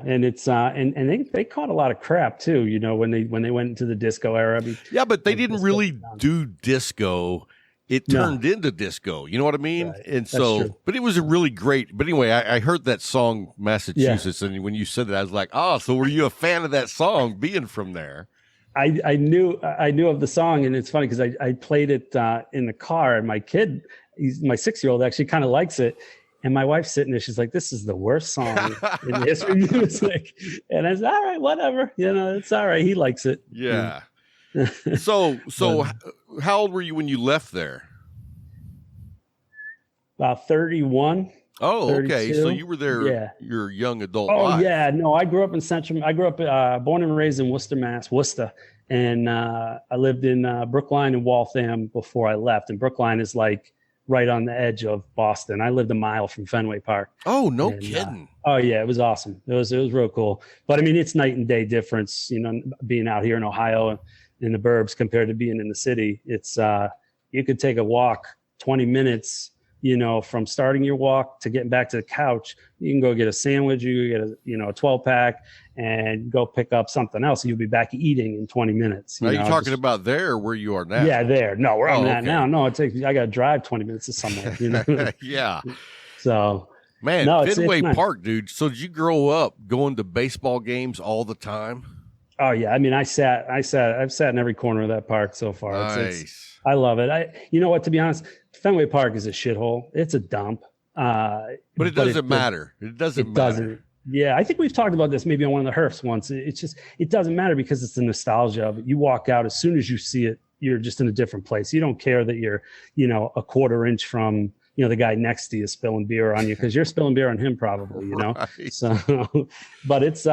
and it's and they caught a lot of crap too. When they went into the disco era. But they didn't really do disco. It turned into disco. You know what I mean? Right. And so, but it was a really great. But anyway, I heard that song Massachusetts, and when you said that, I was like, oh, so were you a fan of that song? Being from there. I knew of the song, and it's funny because I played it in the car, and my 6-year-old actually kind of likes it. And my wife's sitting there. She's like, "This is the worst song in the history of music." And I said, "All right, whatever. It's all right. He likes it." Yeah. So how old were you when you left there? About 31. Oh, 32. okay. So you were there your young adult life. Oh, yeah. No, I grew up in Central. I grew up born and raised in Worcester, Mass. And I lived in Brookline and Waltham before I left. And Brookline is like right on the edge of Boston. I lived a mile from Fenway Park. Oh, no kidding. Oh yeah, it was awesome. It was real cool. But I mean, it's night and day difference, being out here in Ohio in the burbs compared to being in the city. It's you could take a walk 20 minutes, from starting your walk to getting back to the couch. You can go get a sandwich, you can get a 12 pack and go pick up something else. You'll be back eating in 20 minutes. Are you talking about there or where you are now? Yeah, there. No, where I'm at now. No, I got to drive 20 minutes to somewhere, Yeah. So, man, Fenway Park, dude. So did you grow up going to baseball games all the time? Oh yeah. I mean, I've sat in every corner of that park so far. Nice. I love it. You know what, to be honest, Fenway Park is a shithole. It's a dump. But it doesn't matter. It doesn't. Yeah, I think we've talked about this maybe on one of the Herfs once. It doesn't matter because it's the nostalgia of it. You walk out, as soon as you see it, you're just in a different place. You don't care that you're, a quarter inch from, the guy next to you spilling beer on you, because you're spilling beer on him probably, Right. So, but it's,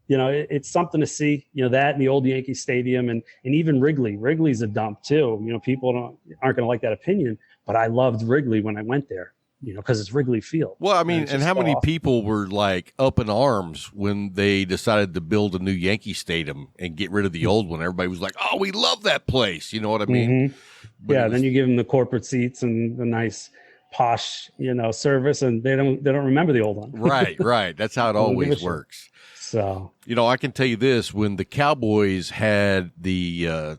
it's something to see, that in the old Yankee Stadium and even Wrigley. Wrigley's a dump too. People aren't going to like that opinion, but I loved Wrigley when I went there, because it's Wrigley Field. Well, I mean, and how many people were like up in arms when they decided to build a new Yankee Stadium and get rid of the old one? Everybody was like, "Oh, we love that place." You know what I mean? Mm-hmm. Yeah. Then you give them the corporate seats and the nice posh, service, and they don't remember the old one. Right. That's how it always works. So, I can tell you this: when the Cowboys had the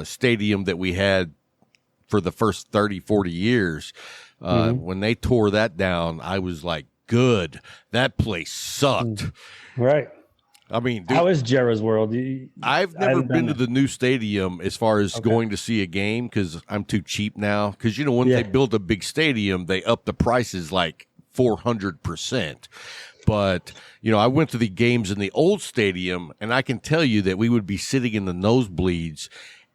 stadium that we had for the first 30, 40 years, when they tore that down, I was like, good. That place sucked. Right. I mean, dude, how is Jerra's World? I've never been to the new stadium as far as going to see a game because I'm too cheap now. Because, when they build a big stadium, they up the prices like 400%. But, I went to the games in the old stadium, and I can tell you that we would be sitting in the nosebleeds,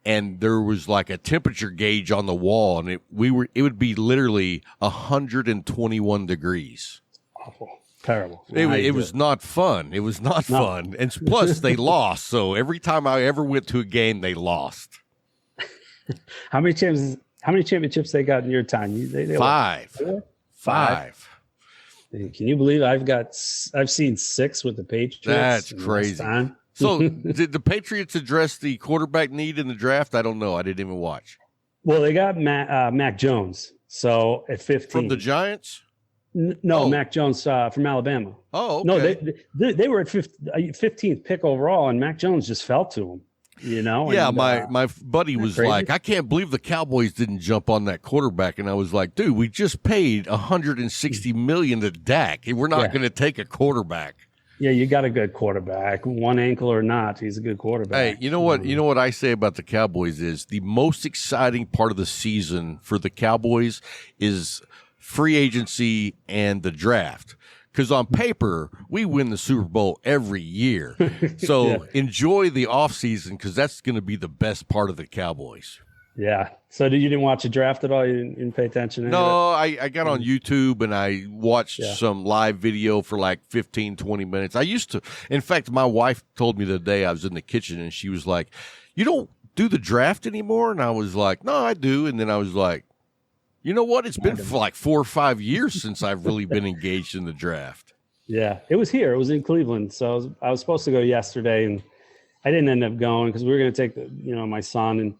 and there was like a temperature gauge on the wall, and it would be literally 121 degrees. Awful. Terrible. It was not fun. It was not fun. And plus, they lost. So every time I ever went to a game, they lost. How many championships they got in your time? They Five. Five. Can you believe I've seen 6 with the Patriots? That's crazy. So did the Patriots address the quarterback need in the draft? I don't know. I didn't even watch. Well, they got Mac Jones. So at 15. From the Giants? No, Mac Jones from Alabama. Oh, okay. No, they were at 15th pick overall, and Mac Jones just fell to him. Yeah, and, my buddy was crazy? like, I can't believe the Cowboys didn't jump on that quarterback, and I was like, dude, we just paid $160 million to Dak. We're not going to take a quarterback. Yeah, you got a good quarterback, one ankle or not. He's a good quarterback. Hey, you know what? You know what I say about the Cowboys is the most exciting part of the season for the Cowboys is free agency and the draft. Because on paper, we win the Super Bowl every year. So enjoy the offseason because that's going to be the best part of the Cowboys. Yeah. So you didn't watch the draft at all? You didn't pay attention? No, I got on YouTube and I watched some live video for like 15, 20 minutes. I used to. In fact, my wife told me the day I was in the kitchen and she was like, you don't do the draft anymore? And I was like, no, I do. And then I was like, you know what? It's been for like 4 or 5 years since I've really been engaged in the draft. Yeah, it was here. It was in Cleveland. So I was supposed to go yesterday, and I didn't end up going because we were going to take my son, and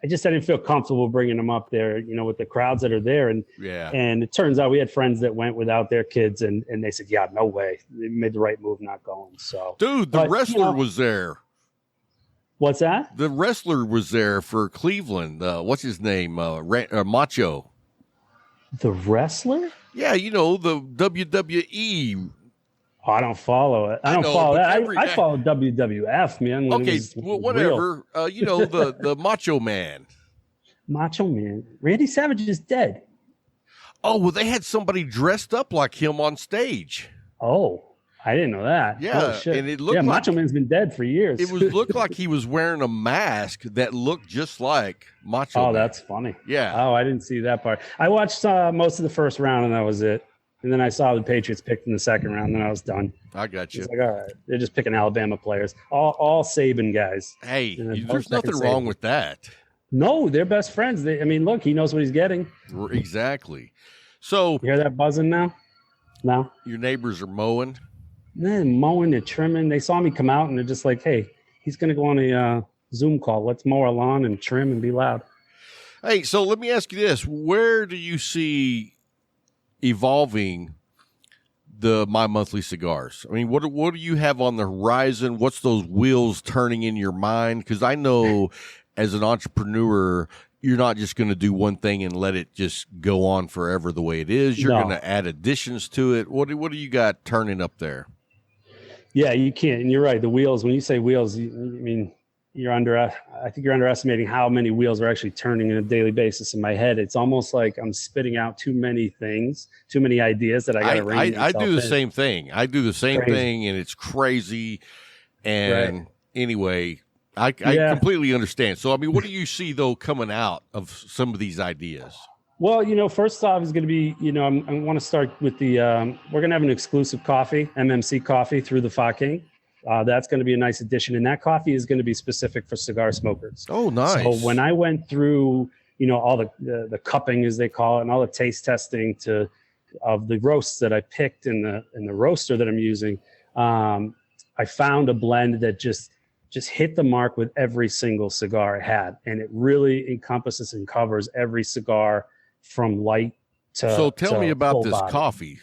I didn't feel comfortable bringing him up there, with the crowds that are there. And and it turns out we had friends that went without their kids, and they said, yeah, no way. They made the right move not going. So, dude, the wrestler was there. What's that? The wrestler was there for Cleveland. What's his name? Macho. The wrestler? Yeah, the WWE. Oh, I don't follow it. I don't follow that. I follow WWF, man. Okay, well, whatever. The Macho Man. Macho Man. Randy Savage is dead. Oh, well, they had somebody dressed up like him on stage. Oh, I didn't know that. Yeah, oh, shit. and it looked like Macho Man's been dead for years. It looked like he was wearing a mask that looked just like Macho Man. Oh, that's funny. Yeah. Oh, I didn't see that part. I watched most of the first round, and that was it. And then I saw the Patriots picked in the second round, and then I was done. I got you. It's like, all right, they're just picking Alabama players, all Saban guys. Hey, there's nothing wrong with that. No, they're best friends. Look, he knows what he's getting. Exactly. So you hear that buzzing now? No. Your neighbors are mowing. Then mowing, they're trimming. They saw me come out, and they're just like, "Hey, he's going to go on a Zoom call. Let's mow our lawn and trim and be loud." Hey, so let me ask you this: where do you see evolving the My Monthly Cigars? I mean, what do you have on the horizon? What's those wheels turning in your mind? Because I know, as an entrepreneur, you're not just going to do one thing and let it just go on forever the way it is. You're going to add additions to it. What do you got turning up there? Yeah, you can't. And you're right. The wheels, when you say wheels, I think you're underestimating how many wheels are actually turning on a daily basis in my head. It's almost like I'm spitting out too many things, too many ideas that I got to rein I do the same thing. I do the same thing, and it's crazy. And anyway, I completely understand. So, I mean, what do you see, though, coming out of some of these ideas? Well, first off is going to be, I want to start with we're going to have an exclusive coffee, MMC coffee through the Fa King. That's going to be a nice addition. And that coffee is going to be specific for cigar smokers. Oh, nice. So when I went through, all the cupping, as they call it, and all the taste testing of the roasts that I picked in the roaster that I'm using, I found a blend that just hit the mark with every single cigar I had. And it really encompasses and covers every cigar from light to So tell me about this body. coffee.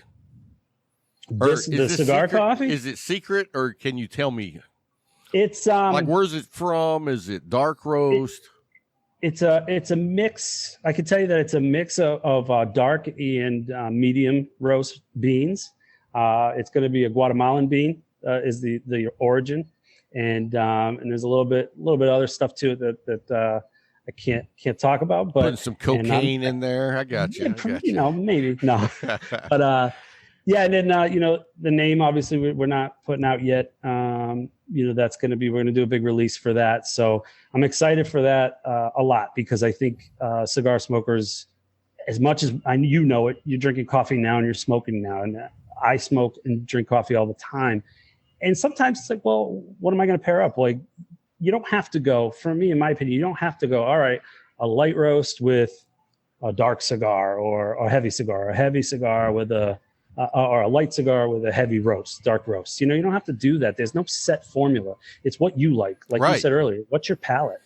Or the cigar secret? coffee? Is it secret, or can you tell me? It's Like, where's it from? Is it dark roast? It's a mix. I can tell you that it's a mix of dark and medium roast beans. It's going to be a Guatemalan bean is the origin, and there's a little bit other stuff to it that I can't talk about. But Putting some cocaine in there. I got you. Maybe no, but yeah, and then the name obviously we're not putting out yet. That's going to be, we're going to do a big release for that. So I'm excited for that a lot, because I think cigar smokers, as much as you're drinking coffee now and you're smoking now, and I smoke and drink coffee all the time. And sometimes it's like, well, what am I going to pair up? Like, you don't have to go, for me, in my opinion, you don't have to go, all right, a light roast with a dark cigar, or a heavy cigar with or a light cigar with a heavy roast, dark roast. You don't have to do that. There's no set formula. It's what you like. Like right. You said earlier, what's your palate?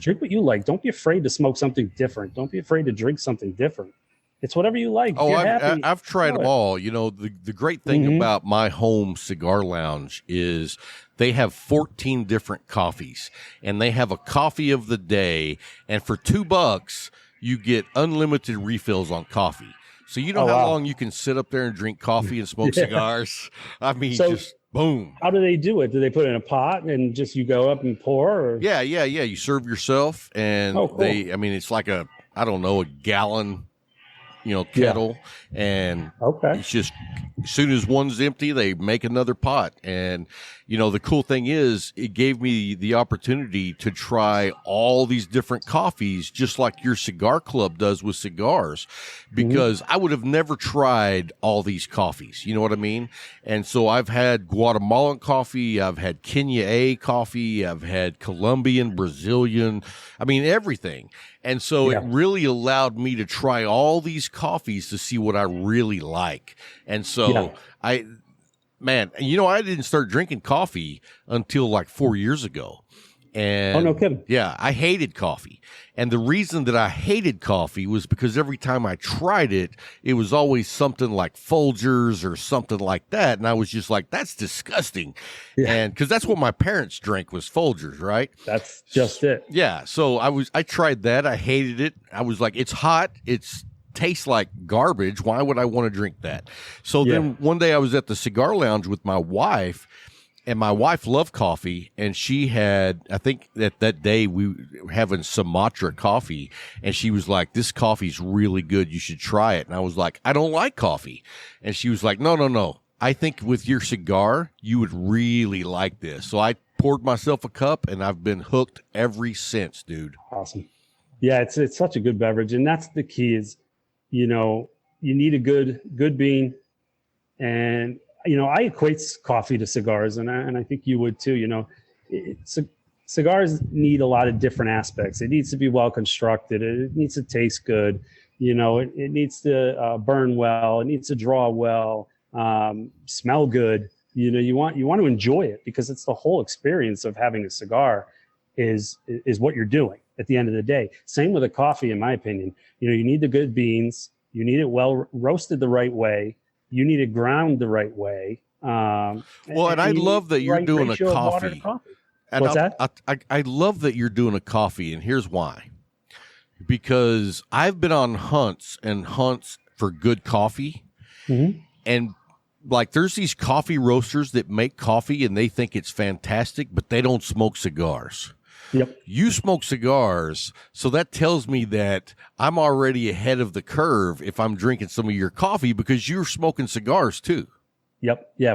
Drink what you like. Don't be afraid to smoke something different. Don't be afraid to drink something different. It's whatever you like. Oh, I've tried them all. The great thing about my home cigar lounge is they have 14 different coffees, and they have a coffee of the day. And for $2, you get unlimited refills on coffee. So how long you can sit up there and drink coffee and smoke cigars? I mean, just boom. How do they do it? Do they put it in a pot and just you go up and pour? Or? Yeah. You serve yourself, and cool. it's like a gallon, kettle, and it's just, as soon as one's empty, they make another pot. And the cool thing is, it gave me the opportunity to try all these different coffees, just like your cigar club does with cigars, because I would have never tried all these coffees. You know what I mean? And so I've had Guatemalan coffee, I've had Kenya A coffee, I've had Colombian, Brazilian, everything. And so it really allowed me to try all these coffees to see what I really like. And so I didn't start drinking coffee until like 4 years ago. And no kidding. Yeah, I hated coffee. And the reason that I hated coffee was because every time I tried it, it was always something like Folgers or something like that. And I was just like, that's disgusting. Yeah. And because that's what my parents drank, was Folgers, right? That's just it. Yeah. So I tried that. I hated it. I was like, it's hot. Tastes like garbage. Why would I want to drink that? So then one day I was at the cigar lounge with my wife, and my wife loved coffee, and she had, I think that day we were having Sumatra coffee, and she was like, this coffee's really good. You should try it. And I was like, I don't like coffee. And she was like, no. I think with your cigar, you would really like this. So I poured myself a cup, and I've been hooked ever since, dude. Awesome. Yeah, it's such a good beverage. And that's the key is, you need a good bean. And, I equate coffee to cigars, and I think you would too. Cigars need a lot of different aspects. It needs to be well constructed. It needs to taste good. It needs to burn well. It needs to draw well, smell good. You want to enjoy it, because it's the whole experience of having a cigar is what you're doing at the end of the day. Same with a coffee, in my opinion. You need the good beans. You need it well roasted the right way. You need it ground the right way. And I love that you're doing a coffee. And What's that? I love that you're doing a coffee, and here's why. Because I've been on hunts for good coffee, and like there's these coffee roasters that make coffee and they think it's fantastic, but they don't smoke cigars. Yep. You smoke cigars, so that tells me that I'm already ahead of the curve if I'm drinking some of your coffee, because you're smoking cigars too. Yep. Yeah.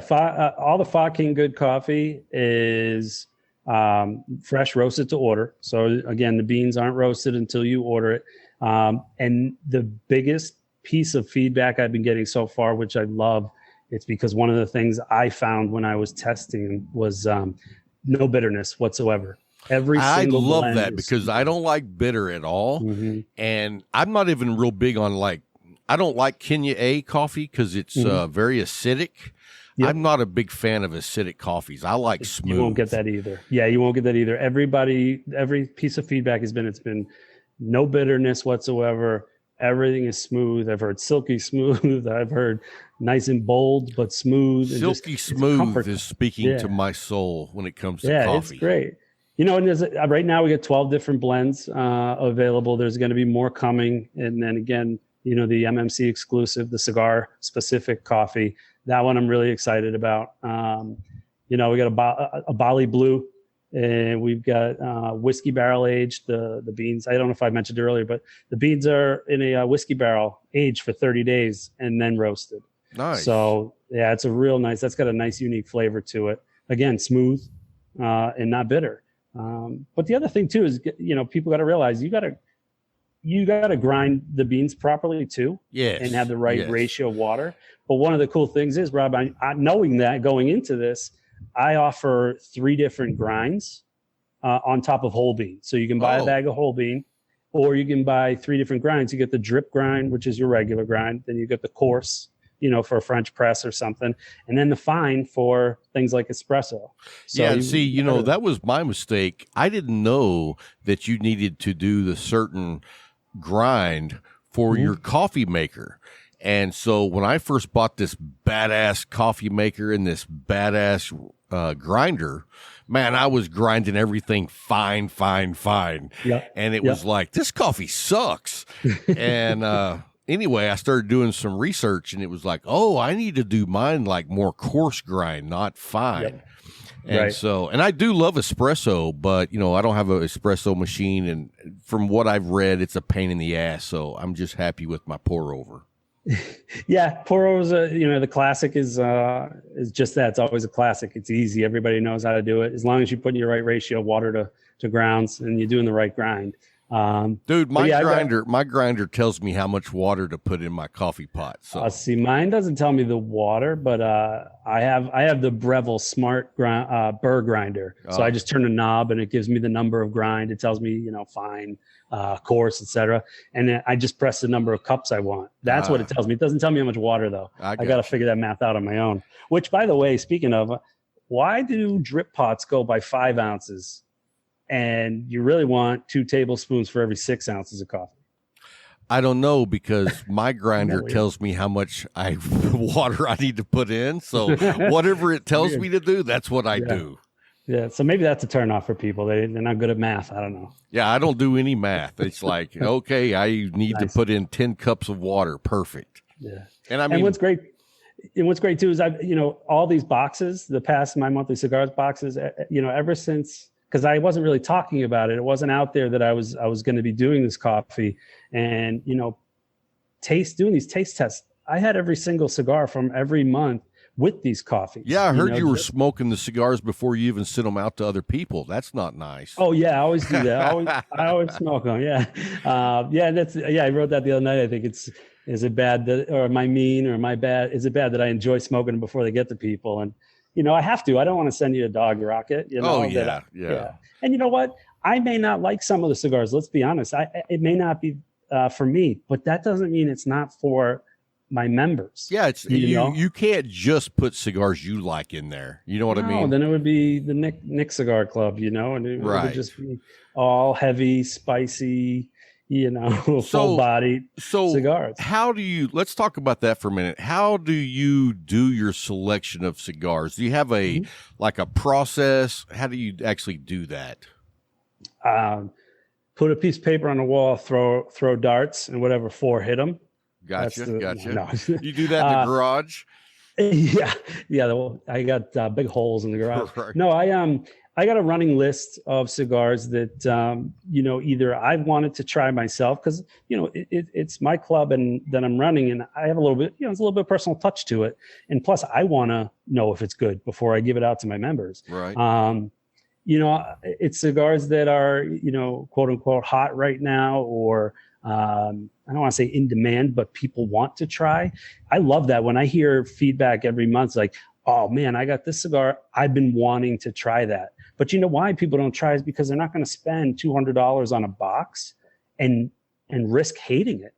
All the Fa King Good coffee is fresh, roasted to order. So again, the beans aren't roasted until you order it. And the biggest piece of feedback I've been getting so far, which I love, it's because one of the things I found when I was testing was no bitterness whatsoever. I love that, because I don't like bitter at all. And I'm not even real big on I don't like Kenya A coffee because it's very acidic. Yep. I'm not a big fan of acidic coffees. I like smooth. You won't get that either. Yeah, you won't get that either. Every piece of feedback it's been no bitterness whatsoever. everything is smooth. I've heard silky smooth. I've heard nice and bold, but smooth. And Silky smooth is speaking to my soul when it comes to coffee. It's great. You know, and right now we got 12 different blends available. There's going to be more coming. And then again, you know, the MMC exclusive, the cigar specific coffee, that one I'm really excited about. You know, we got a Bali Blue, and we've got whiskey barrel aged, the beans. I don't know if I mentioned it earlier, but the beans are in a whiskey barrel aged for 30 days and then roasted. Nice. So yeah, it's a real nice, that's got a nice unique flavor to it. Again, smooth and not bitter. But the other thing too is, you know, people got to realize you got to grind the beans properly too. Yes. And have the right ratio of water. But one of the cool things is, Rob, I knowing that going into this, I offer 3 different grinds on top of whole bean. So you can buy a bag of whole bean, or you can buy 3 different grinds. You get the drip grind, which is your regular grind. Then you get the coarse, you know, for a French press or something. And then the fine for things like espresso. So you know, that was my mistake. I didn't know that you needed to do the certain grind for your coffee maker. And so when I first bought this badass coffee maker and this badass grinder, man, I was grinding everything fine. Yeah. And it was like, this coffee sucks. And anyway, I started doing some research, and it was like, oh, I need to do mine like more coarse grind, not fine. Yep. And so, and I do love espresso, but you know, I don't have an espresso machine. And from what I've read, it's a pain in the ass. So I'm just happy with my pour over. Yeah, pour overs, you know, the classic is just that. It's always a classic. It's easy. Everybody knows how to do it. As long as you put in your right ratio of water to grounds and you're doing the right grind. Dude, my grinder tells me how much water to put in my coffee pot. So see, mine doesn't tell me the water, but I have the Breville Smart burr grinder. So I just turn a knob and it gives me the number of grind. It tells me, you know, fine, coarse, etc. And then I just press the number of cups I want. That's what it tells me. It doesn't tell me how much water though. I got to figure that math out on my own. Which, by the way, speaking of, why do drip pots go by 5 ounces? And you really want 2 tablespoons for every 6 ounces of coffee? I don't know, because my grinder tells me how much water I need to put in. So whatever it tells me to do, that's what I do. Yeah. So maybe that's a turnoff for people. They're not good at math. I don't know. Yeah. I don't do any math. It's like, okay, I need to put in 10 cups of water. Perfect. Yeah. And I mean, what's great too is all these boxes, the past My Monthly Cigars boxes, you know, ever since, because I wasn't really talking about it. It wasn't out there that I was going to be doing this coffee, and you know, doing these taste tests. I had every single cigar from every month with these coffees. Yeah, I heard you were smoking the cigars before you even sent them out to other people. That's not nice. Oh yeah, I always do that. I always smoke them. Yeah, I wrote that the other night. I think is it bad that, or am I mean, or am I bad? Is it bad that I enjoy smoking them before they get to people? And you know, I have to. I don't want to send you a dog rocket. You know. Yeah. And you know what? I may not like some of the cigars. Let's be honest. It may not be for me, but that doesn't mean it's not for my members. Yeah, it's you can't just put cigars you like in there. You know what I mean? Then it would be the Nick Cigar Club. You know, and it would just be all heavy, spicy. You know, full-bodied cigars. Let's talk about that for a minute. How do you do your selection of cigars? Do you have a process? How do you actually do that? Put a piece of paper on the wall, throw darts, and whatever 4 hit them. Gotcha. No. You do that in the garage? Yeah. I got big holes in the garage. Right. No, I got a running list of cigars that, you know, either I wanted to try myself because, you know, it's my club and that I'm running, and I have a little bit, you know, it's a little bit of personal touch to it. And plus I want to know if it's good before I give it out to my members. Right. You know, it's cigars that are, you know, quote unquote hot right now, or I don't want to say in demand, but people want to try. I love that when I hear feedback every month, like, oh man, I got this cigar. I've been wanting to try that. But you know why people don't try is because they're not going to spend $200 on a box and risk hating it,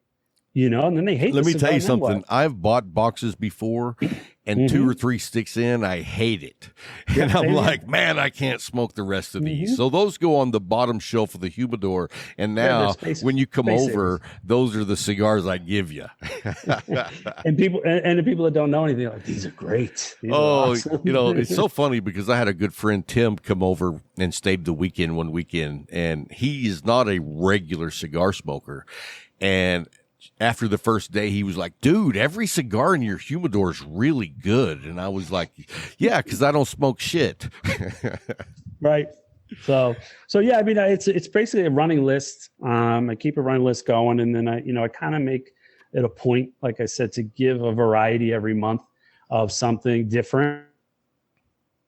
you know, and then they hate. Let me tell you something. I've bought boxes before, and 2 or 3 sticks in, I hate it. And I'm like, man, I can't smoke the rest of these. So those go on the bottom shelf of the humidor. And now when you come over, those are the cigars I give you. And the people that don't know anything are like, these are great. These are awesome. It's so funny because I had a good friend, Tim, come over and stayed the weekend one weekend. And he is not a regular cigar smoker. And after the first day, he was like, dude, every cigar in your humidor is really good. And I was like, yeah, because I don't smoke shit. Right. So yeah, I mean, it's basically a running list. I keep a running list going, and then I kind of make it a point, like I said, to give a variety every month of something different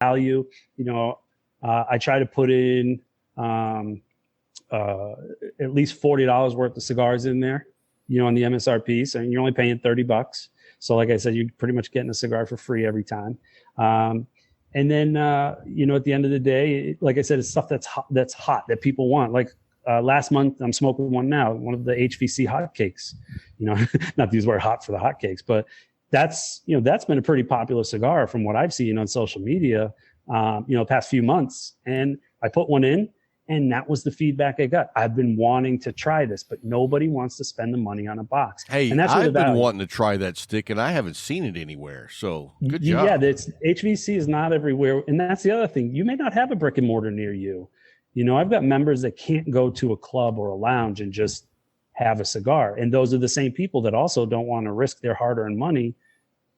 value. I try to put in at least $40 worth of cigars in there, on the MSRP. So you're only paying $30. So like I said, you're pretty much getting a cigar for free every time. And then, at the end of the day, like I said, it's stuff that's hot that people want. Like last month, I'm smoking one now, one of the HVC hotcakes, not these were hot for the hotcakes, but that's been a pretty popular cigar from what I've seen on social media, past few months. And I put one in, and that was the feedback I got. I've been wanting to try this, but nobody wants to spend the money on a box. Hey, and that's I've been wanting to try that stick, and I haven't seen it anywhere. So good job. Yeah, HVC is not everywhere. And that's the other thing. You may not have a brick and mortar near you. I've got members that can't go to a club or a lounge and just have a cigar. And those are the same people that also don't want to risk their hard-earned money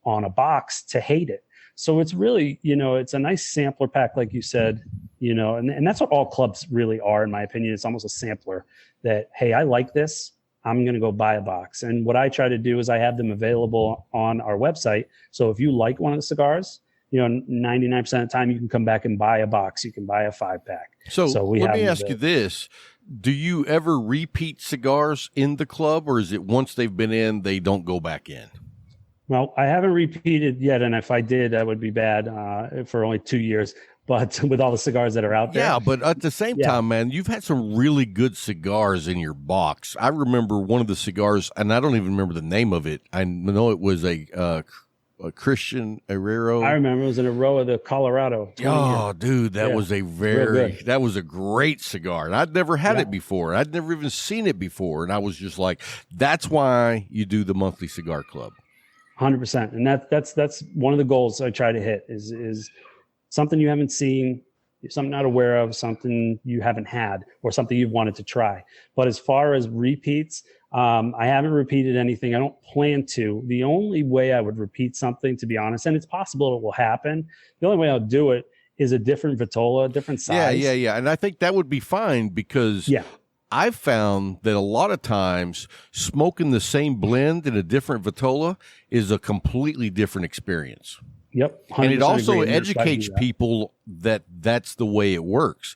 on a box to hate it. So it's really, it's a nice sampler pack, like you said, and that's what all clubs really are, in my opinion. It's almost a sampler that, hey, I like this. I'm going to go buy a box. And what I try to do is I have them available on our website. So if you like one of the cigars, 99% of the time you can come back and buy a box. You can buy a 5-pack. So let me ask you this. Do you ever repeat cigars in the club, or is it once they've been in, they don't go back in? Well, I haven't repeated yet, and if I did, that would be bad for only 2 years. But with all the cigars that are out there. Yeah, but at the same time, man, you've had some really good cigars in your box. I remember one of the cigars, and I don't even remember the name of it. I know it was a Christian Herrero. I remember it was in a row of the Colorado. Oh, dude, that was that was a great cigar. And I'd never had it before. I'd never even seen it before. And I was just like, that's why you do the Monthly Cigar Club. 100%. And that's one of the goals I try to hit is something you haven't seen, something not aware of, something you haven't had, or something you've wanted to try. But as far as repeats, I haven't repeated anything. I don't plan to. The only way I would repeat something, to be honest, and it's possible it will happen, the only way I'll do it is a different Vitola, different size. Yeah. And I think that would be fine because I've found that a lot of times smoking the same blend in a different Vitola is a completely different experience. Yep. And it also educates people that that's the way it works.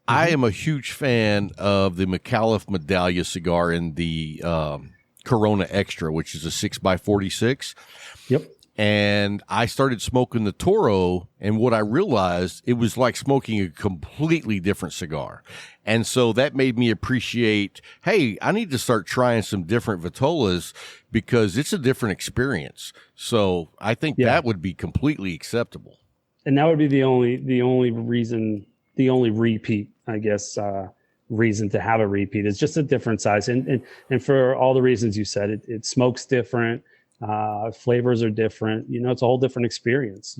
I am a huge fan of the McAuliffe Medallia cigar in the Corona Extra, which is a 6x46. Yep. And I started smoking the Toro, and what I realized, it was like smoking a completely different cigar. And so that made me appreciate, hey, I need to start trying some different Vitolas because it's a different experience. So I think that would be completely acceptable. And that would be the only reason, the only repeat, I guess, reason to have a repeat is just a different size. And for all the reasons you said, it smokes different. Flavors are different, it's a whole different experience,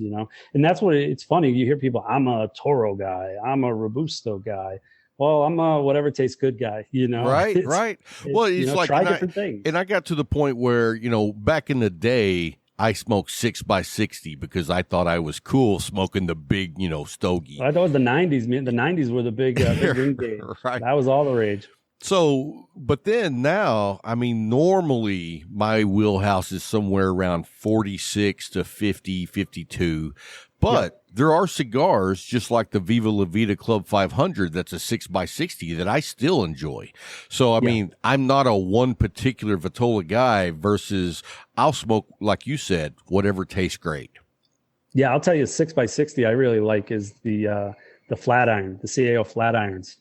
and that's what it's funny. You hear people, I'm a Toro guy, I'm a Robusto guy. Well, I'm a whatever tastes good guy, Right. Well, it's like, try different things. And I got to the point where, back in the day, I smoked 6x60 because I thought I was cool smoking the big, stogie. I thought it was the 90s, man. The 90s were the big green days. Right. That was all the rage. So, but then now, I mean, normally my wheelhouse is somewhere around 46 to 50, 52. But there are cigars, just like the Viva La Vida Club 500, that's a 6x60 that I still enjoy. So, I mean, I'm not a one particular Vitola guy versus I'll smoke, like you said, whatever tastes great. Yeah, I'll tell you, 6x60 I really like is the flat iron, the CAO flat irons.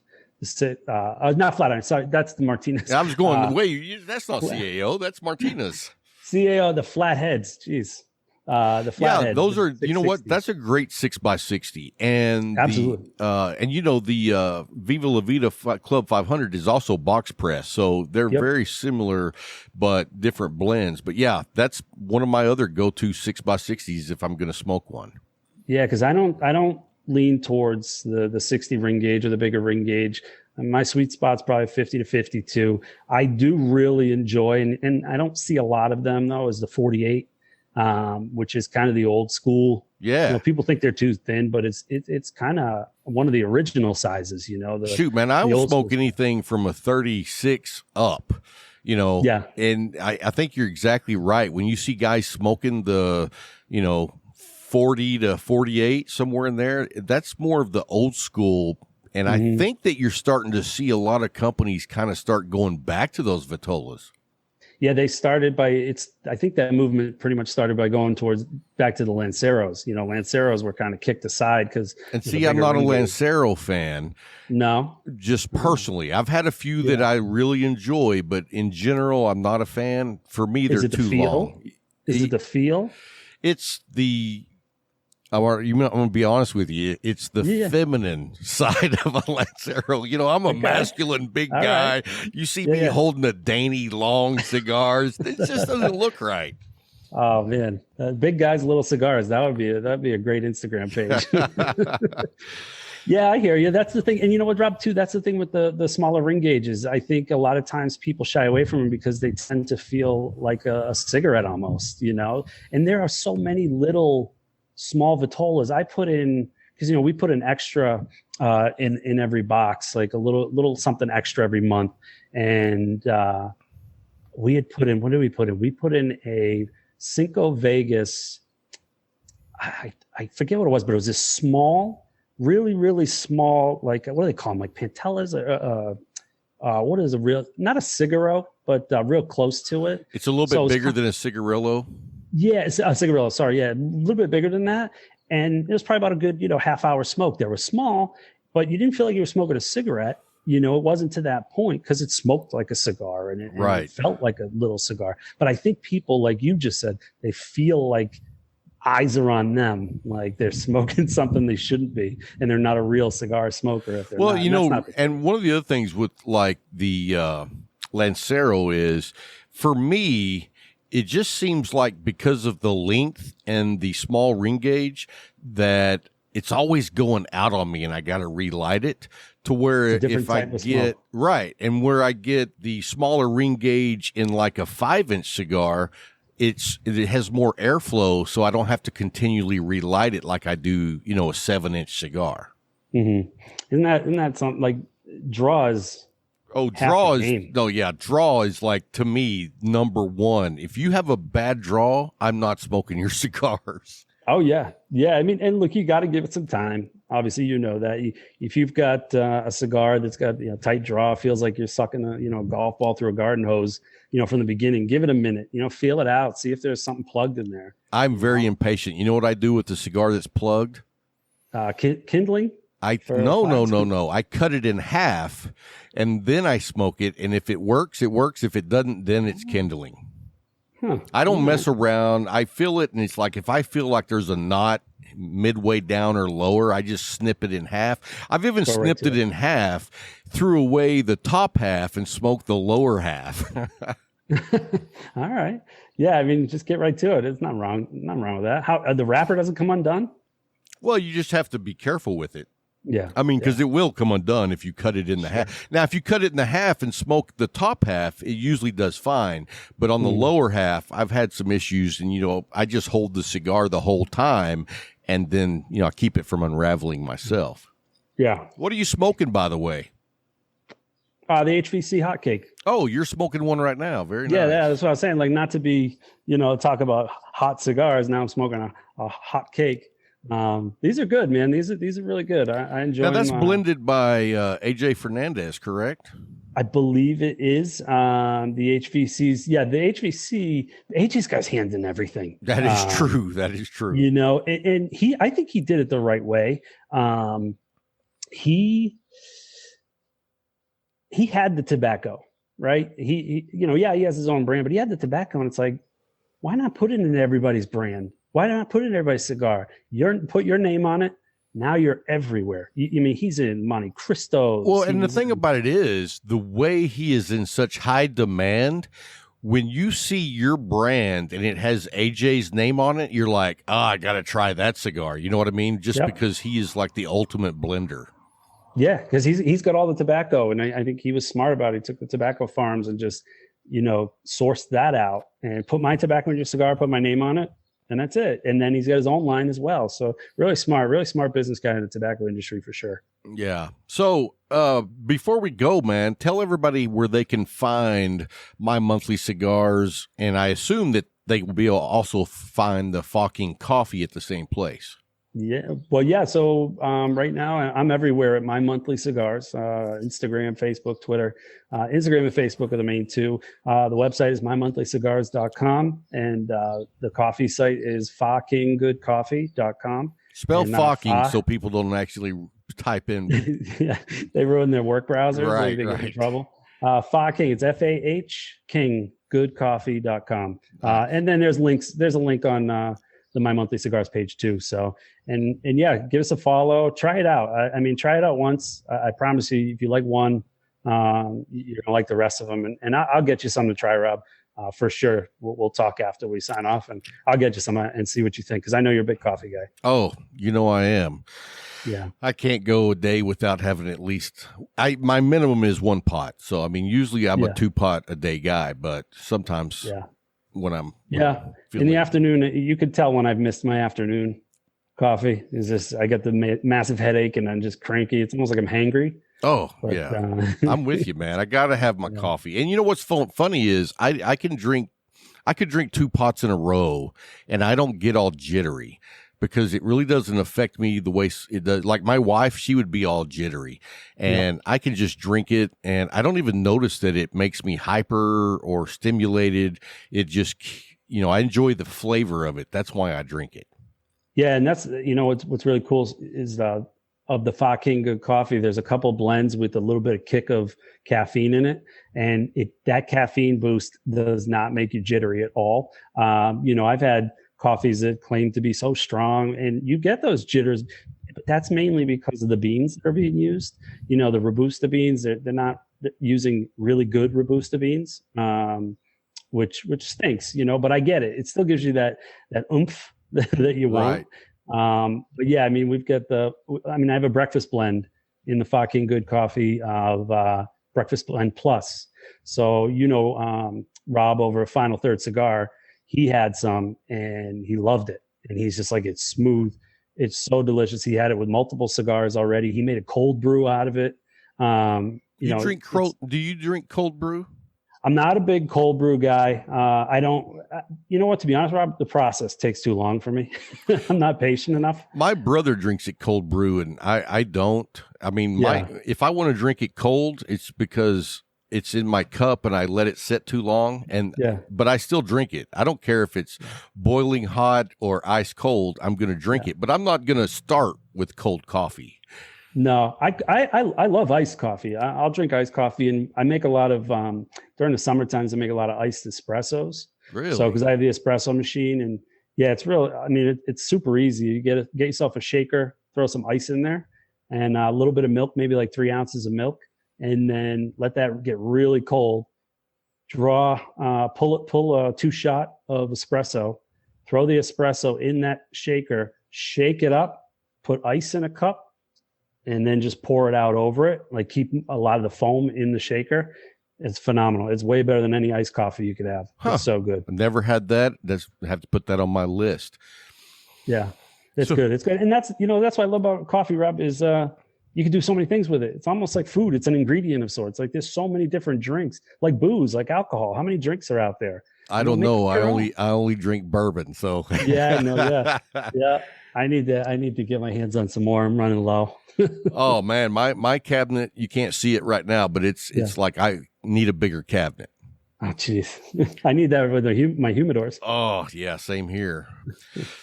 Not flat iron. Sorry, that's the Martinez. I was going, wait, that's not CAO. That's Martinez. CAO, the flat heads. Jeez. The flathead. Yeah, those are, you know what? 660s. That's a great 6x60. And Absolutely. the Viva La Vida Club 500 is also box press. So they're Yep. very similar, but different blends. But yeah, that's one of my other go-to 6x60s if I'm going to smoke one. Yeah, because I don't lean towards the 60 ring gauge or the bigger ring gauge. My sweet spot's probably 50 to 52. I do really enjoy, and I don't see a lot of them though, is the 48, which is kind of the old school. Yeah. You know, people think they're too thin, but it's kind of one of the original sizes. You know, Shoot, man, I will smoke anything from a 36 up. You know, Yeah. And I think you're exactly right. When you see guys smoking the, 40 to 48, somewhere in there, that's more of the old school. And I think that you're starting to see a lot of companies kind of start going back to those Vitolas. Yeah, they started I think that movement pretty much started by going back to the Lanceros. You know, Lanceros were kind of kicked aside because. And see, I'm not a Lancero fan. No. Just personally. I've had a few that I really enjoy, but in general, I'm not a fan. For me, they're too long. Is it the feel? It's the. I'm going to be honest with you. It's the feminine side of a Lancero. You know, I'm a masculine big guy. Right. You see me holding a dainty long cigars. It just doesn't look right. Oh man, big guys, little cigars. That'd be a great Instagram page. Yeah, I hear you. That's the thing. And you know what, Rob, too, that's the thing with the smaller ring gauges. I think a lot of times people shy away from them because they tend to feel like a cigarette almost, you know. And there are so many little small Vitolas. I put in, because we put an extra in every box, like a little something extra every month. And we had put in, what did we put in? We put in a Cinco Vegas. I forget what it was, but it was this small, really, really small, like, what do they call them? Like Pantellas? What is not a Cigaro, but real close to it. It's a little bit bigger than a Cigarillo. Yeah, it's a Cigarillo. Sorry, yeah, a little bit bigger than that, and it was probably about a good, half-hour smoke. They were small, but you didn't feel like you were smoking a cigarette. It wasn't to that point because it smoked like a cigar and it felt like a little cigar. But I think people, like you just said, they feel like eyes are on them, like they're smoking something they shouldn't be, and they're not a real cigar smoker if they're not. And one of the other things with like the Lancero is, for me, it just seems like because of the length and the small ring gauge that it's always going out on me and I got to relight it, to where if I get and where I get the smaller ring gauge in like a 5-inch cigar, it has more airflow. So I don't have to continually relight it like I do, a 7-inch cigar. Mm-hmm. Isn't that something like draws? Oh, draw is like, to me, number one. If you have a bad draw, I'm not smoking your cigars. Oh yeah. I mean, and look, you got to give it some time. Obviously, that if you've got a cigar that's got tight draw, feels like you're sucking a golf ball through a garden hose, from the beginning, give it a minute, feel it out, see if there's something plugged in there. I'm very impatient. You know what I do with the cigar that's plugged? Kindling. No. I cut it in half and then I smoke it. And if it works, it works. If it doesn't, then it's kindling. I don't mess around. I feel it. And it's like, if I feel like there's a knot midway down or lower, I just snip it in half. I've even snipped it in half, threw away the top half and smoked the lower half. All right. Yeah. I mean, just get right to it. It's not wrong. Nothing wrong with that. How the wrapper doesn't come undone? Well, you just have to be careful with it. Yeah. I mean, because it will come undone if you cut it in the half. Now, if you cut it in the half and smoke the top half, it usually does fine. But on the lower half, I've had some issues, and, I just hold the cigar the whole time, and then, I keep it from unraveling myself. Yeah. What are you smoking, by the way? The HVC hot cake. Oh, you're smoking one right now. Very nice. Yeah, that's what I was saying. Like, not to be, talk about hot cigars. Now I'm smoking a hot cake. These are good, man. These are really good. I enjoy them. Now that's blended by AJ Fernandez, correct? I believe it is. The HVCs. Yeah, the HVC. AJ's got his hands in everything. That is true. That is true. And I think he did it the right way. He had the tobacco, right? He has his own brand, but he had the tobacco, and it's like, why not put it in everybody's brand? Why not put it in everybody's cigar? Put your name on it. Now you're everywhere. I mean, he's in Monte Cristo. Well, and the thing about it is the way he is in such high demand. When you see your brand and it has AJ's name on it, you're like, I got to try that cigar. You know what I mean? Just because he is like the ultimate blender. Yeah, because he's got all the tobacco, and I think he was smart about it. He took the tobacco farms and just, sourced that out and put my tobacco in your cigar, put my name on it, and that's it. And then he's got his own line as well. So really smart business guy in the tobacco industry for sure. Yeah. So before we go, man, tell everybody where they can find My Monthly Cigars, and I assume that they will be able to also find the Fucking Coffee at the same place. Yeah. Well, yeah. So right now I'm everywhere at My Monthly Cigars, Instagram, Facebook, Twitter. Instagram and Facebook are the main two. The website is mymonthlycigars.com, and the coffee site is fakinggoodcoffee.com. Spell fucking so people don't actually type in. Yeah, they ruin their work browsers. Right, they get in trouble. Faking, it's FAH King, goodcoffee.com. And then there's links. There's a link on the My Monthly Cigars page too. So, and yeah, give us a follow. Try it out. I mean, try it out once. I promise you, if you like one, you're gonna like the rest of them. And I'll get you some to try, Rob, for sure. We'll talk after we sign off, and I'll get you some and see what you think, because I know you're a big coffee guy. Oh, I am. Yeah. I can't go a day without having at least my minimum is 1 pot. So I mean, usually I'm a 2 pot a day guy, but sometimes when I'm in the afternoon, you could tell when I've missed my afternoon coffee. Is this I get the massive headache and I'm just cranky. It's almost like I'm hangry. Oh, but, yeah. I'm with you, man. I got to have my coffee. And you know what's funny is I could drink 2 pots in a row and I don't get all jittery, because it really doesn't affect me the way it does. Like my wife, she would be all jittery, and I can just drink it and I don't even notice that it makes me hyper or stimulated. It just, I enjoy the flavor of it. That's why I drink it. Yeah. And that's, what's really cool is of the Fucking Good Coffee, there's a couple blends with a little bit of kick of caffeine in it. And that caffeine boost does not make you jittery at all. I've had coffees that claim to be so strong, and you get those jitters, but that's mainly because of the beans that are being used. The Robusta beans, they're not using really good Robusta beans, which stinks, but I get it. It still gives you that oomph that you want. Right. But yeah, I mean, I have a breakfast blend in the Fucking Good Coffee of Breakfast Blend Plus. So, Rob over at Final Third Cigar, he had some and he loved it. And he's just like, it's smooth. It's so delicious. He had it with multiple cigars already. He made a cold brew out of it. Do you drink cold brew? I'm not a big cold brew guy. I don't, to be honest, Rob, the process takes too long for me. I'm not patient enough. My brother drinks it cold brew and I don't. I mean, if I want to drink it cold, it's because it's in my cup and I let it sit too long, but I still drink it. I don't care if it's boiling hot or ice cold. I'm going to drink it, but I'm not going to start with cold coffee. No, I love iced coffee. I'll drink iced coffee, and I make a lot of during the summer times. I make a lot of iced espressos. Really? So because I have the espresso machine, and it's real. I mean, it's super easy. You get yourself a shaker, throw some ice in there, and a little bit of milk, maybe like 3 ounces of milk. And then let that get really cold. Pull a 2 shot of espresso, throw the espresso in that shaker, shake it up, put ice in a cup, and then just pour it out over it. Like keep a lot of the foam in the shaker. It's phenomenal. It's way better than any iced coffee you could have. It's so good. I've never had that. I have to put that on my list. Yeah, it's good. It's good. And that's what I love about coffee, Rob, is you can do so many things with it. It's almost like food. It's an ingredient of sorts. Like there's so many different drinks, like booze, like alcohol. How many drinks are out there? I don't know. I only drink bourbon. So yeah, no, yeah. I need to get my hands on some more. I'm running low. Oh man, my cabinet, you can't see it right now, but it's like I need a bigger cabinet. Oh jeez, I need that with my humidors. Oh yeah, same here.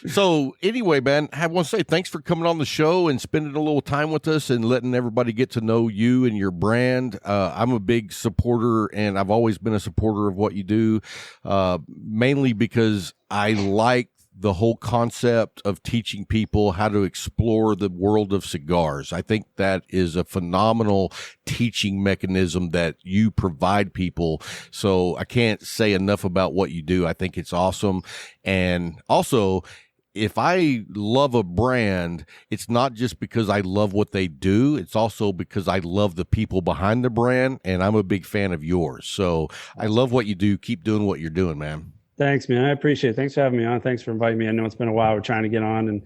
So anyway, man, I want to say thanks for coming on the show and spending a little time with us and letting everybody get to know you and your brand. I'm a big supporter, and I've always been a supporter of what you do, mainly because I like the whole concept of teaching people how to explore the world of cigars. I think that is a phenomenal teaching mechanism that you provide people. So I can't say enough about what you do. I think it's awesome. And also, if I love a brand, it's not just because I love what they do. It's also because I love the people behind the brand, and I'm a big fan of yours. So I love what you do. Keep doing what you're doing, man. Thanks, man. I appreciate it. Thanks for having me on. Thanks for inviting me. I know it's been a while. We're trying to get on, and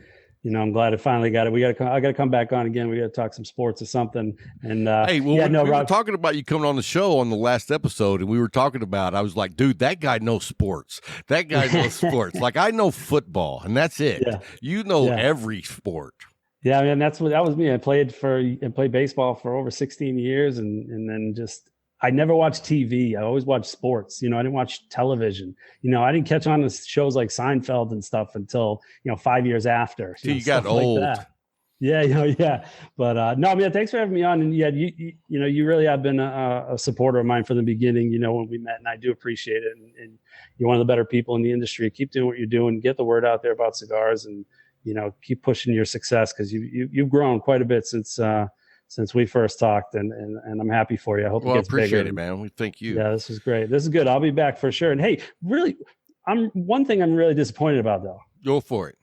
I'm glad I finally got it. I got to come back on again. We got to talk some sports or something. And hey, well, we were talking about you coming on the show on the last episode, and we were talking about. I was like, dude, that guy knows sports. That guy knows sports. Like I know football, and that's it. Yeah. You know every sport. Yeah, man, that was me. I played baseball for over 16 years, and then just. I never watched TV. I always watched sports. I didn't watch television. I didn't catch on to shows like Seinfeld and stuff until, 5 years after. So you got old. Like yeah. But no, man, thanks for having me on. And yeah, you really have been a supporter of mine from the beginning, when we met, and I do appreciate it. And you're one of the better people in the industry. Keep doing what you're doing. Get the word out there about cigars, and, keep pushing your success, because you've grown quite a bit since we first talked, and I'm happy for you. I hope it gets bigger. Appreciate it, man. We thank you. Yeah, this is great. This is good. I'll be back for sure. And hey, really, one thing I'm really disappointed about, though. Go for it.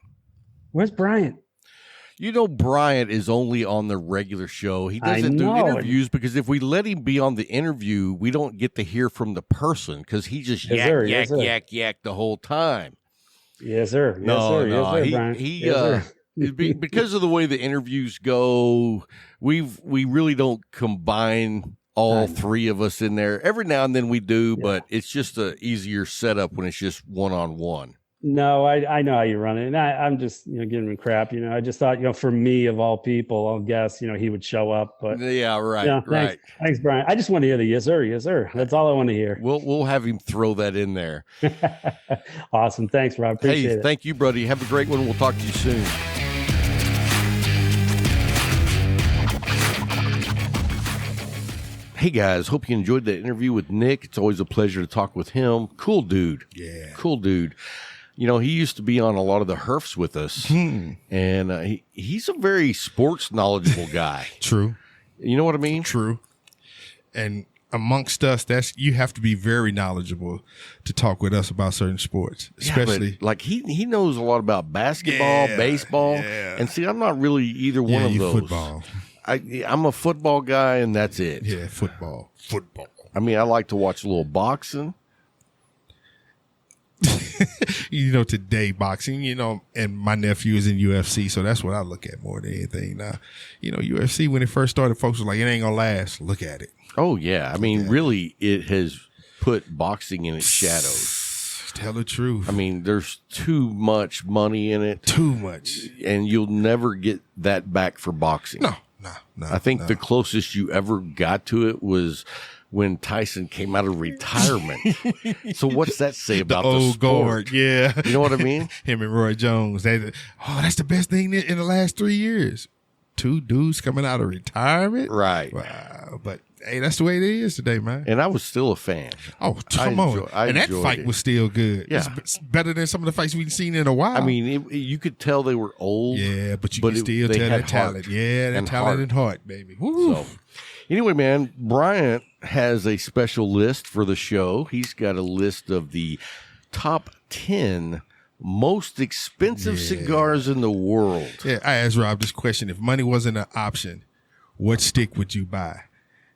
Where's Bryant? Bryant is only on the regular show. He doesn't do interviews because if we let him be on the interview, we don't get to hear from the person because he just yak the whole time. Yes, sir. Bryant. Because of the way the interviews go, we really don't combine all three of us in there. Every now and then we do, but it's just a easier setup when it's just one-on-one. No, I know how you run it, and I'm just giving him crap. I just thought for me of all people, I'll guess he would show up. But yeah, right, right. Thanks, Brian. I just want to hear the yes sir. That's all I want to hear. We'll have him throw that in there. Awesome, thanks, Rob. Appreciate it. Thank you, buddy. Have a great one. We'll talk to you soon. Hey guys, hope you enjoyed that interview with Nick. It's always a pleasure to talk with him. Cool dude. Yeah. Cool dude. He used to be on a lot of the Herfs with us, and he's a very sports knowledgeable guy. True. You know what I mean? True. And amongst us, you have to be very knowledgeable to talk with us about certain sports, especially like he knows a lot about basketball, baseball, and see, I'm not really either one of those. Football. I'm a football guy, and that's it. Yeah, football. I mean, I like to watch a little boxing. Today boxing, and my nephew is in UFC, so that's what I look at more than anything. Now, UFC, when it first started, folks were like, it ain't going to last. Look at it. Oh, yeah. I mean, really, it has put boxing in its shadows. Tell the truth. I mean, there's too much money in it. Too much. And you'll never get that back for boxing. No. I think the closest you ever got to it was when Tyson came out of retirement. So what's that say about the old sport? guard? Yeah. You know what I mean? Him and Roy Jones. That's the best thing in the last 3 years. Two dudes coming out of retirement. Right. Wow. But hey, that's the way it is today, man. And I was still a fan. Oh, come on. And that fight was still good. Yeah. It's better than some of the fights we've seen in a while. I mean, you could tell they were old. Yeah, but you can still tell that talent. Yeah, that talent and heart, baby. Woo. So, anyway, man, Bryant has a special list for the show. He's got a list of the top 10 most expensive cigars in the world. Yeah, I asked Rob this question. If money wasn't an option, what stick would you buy?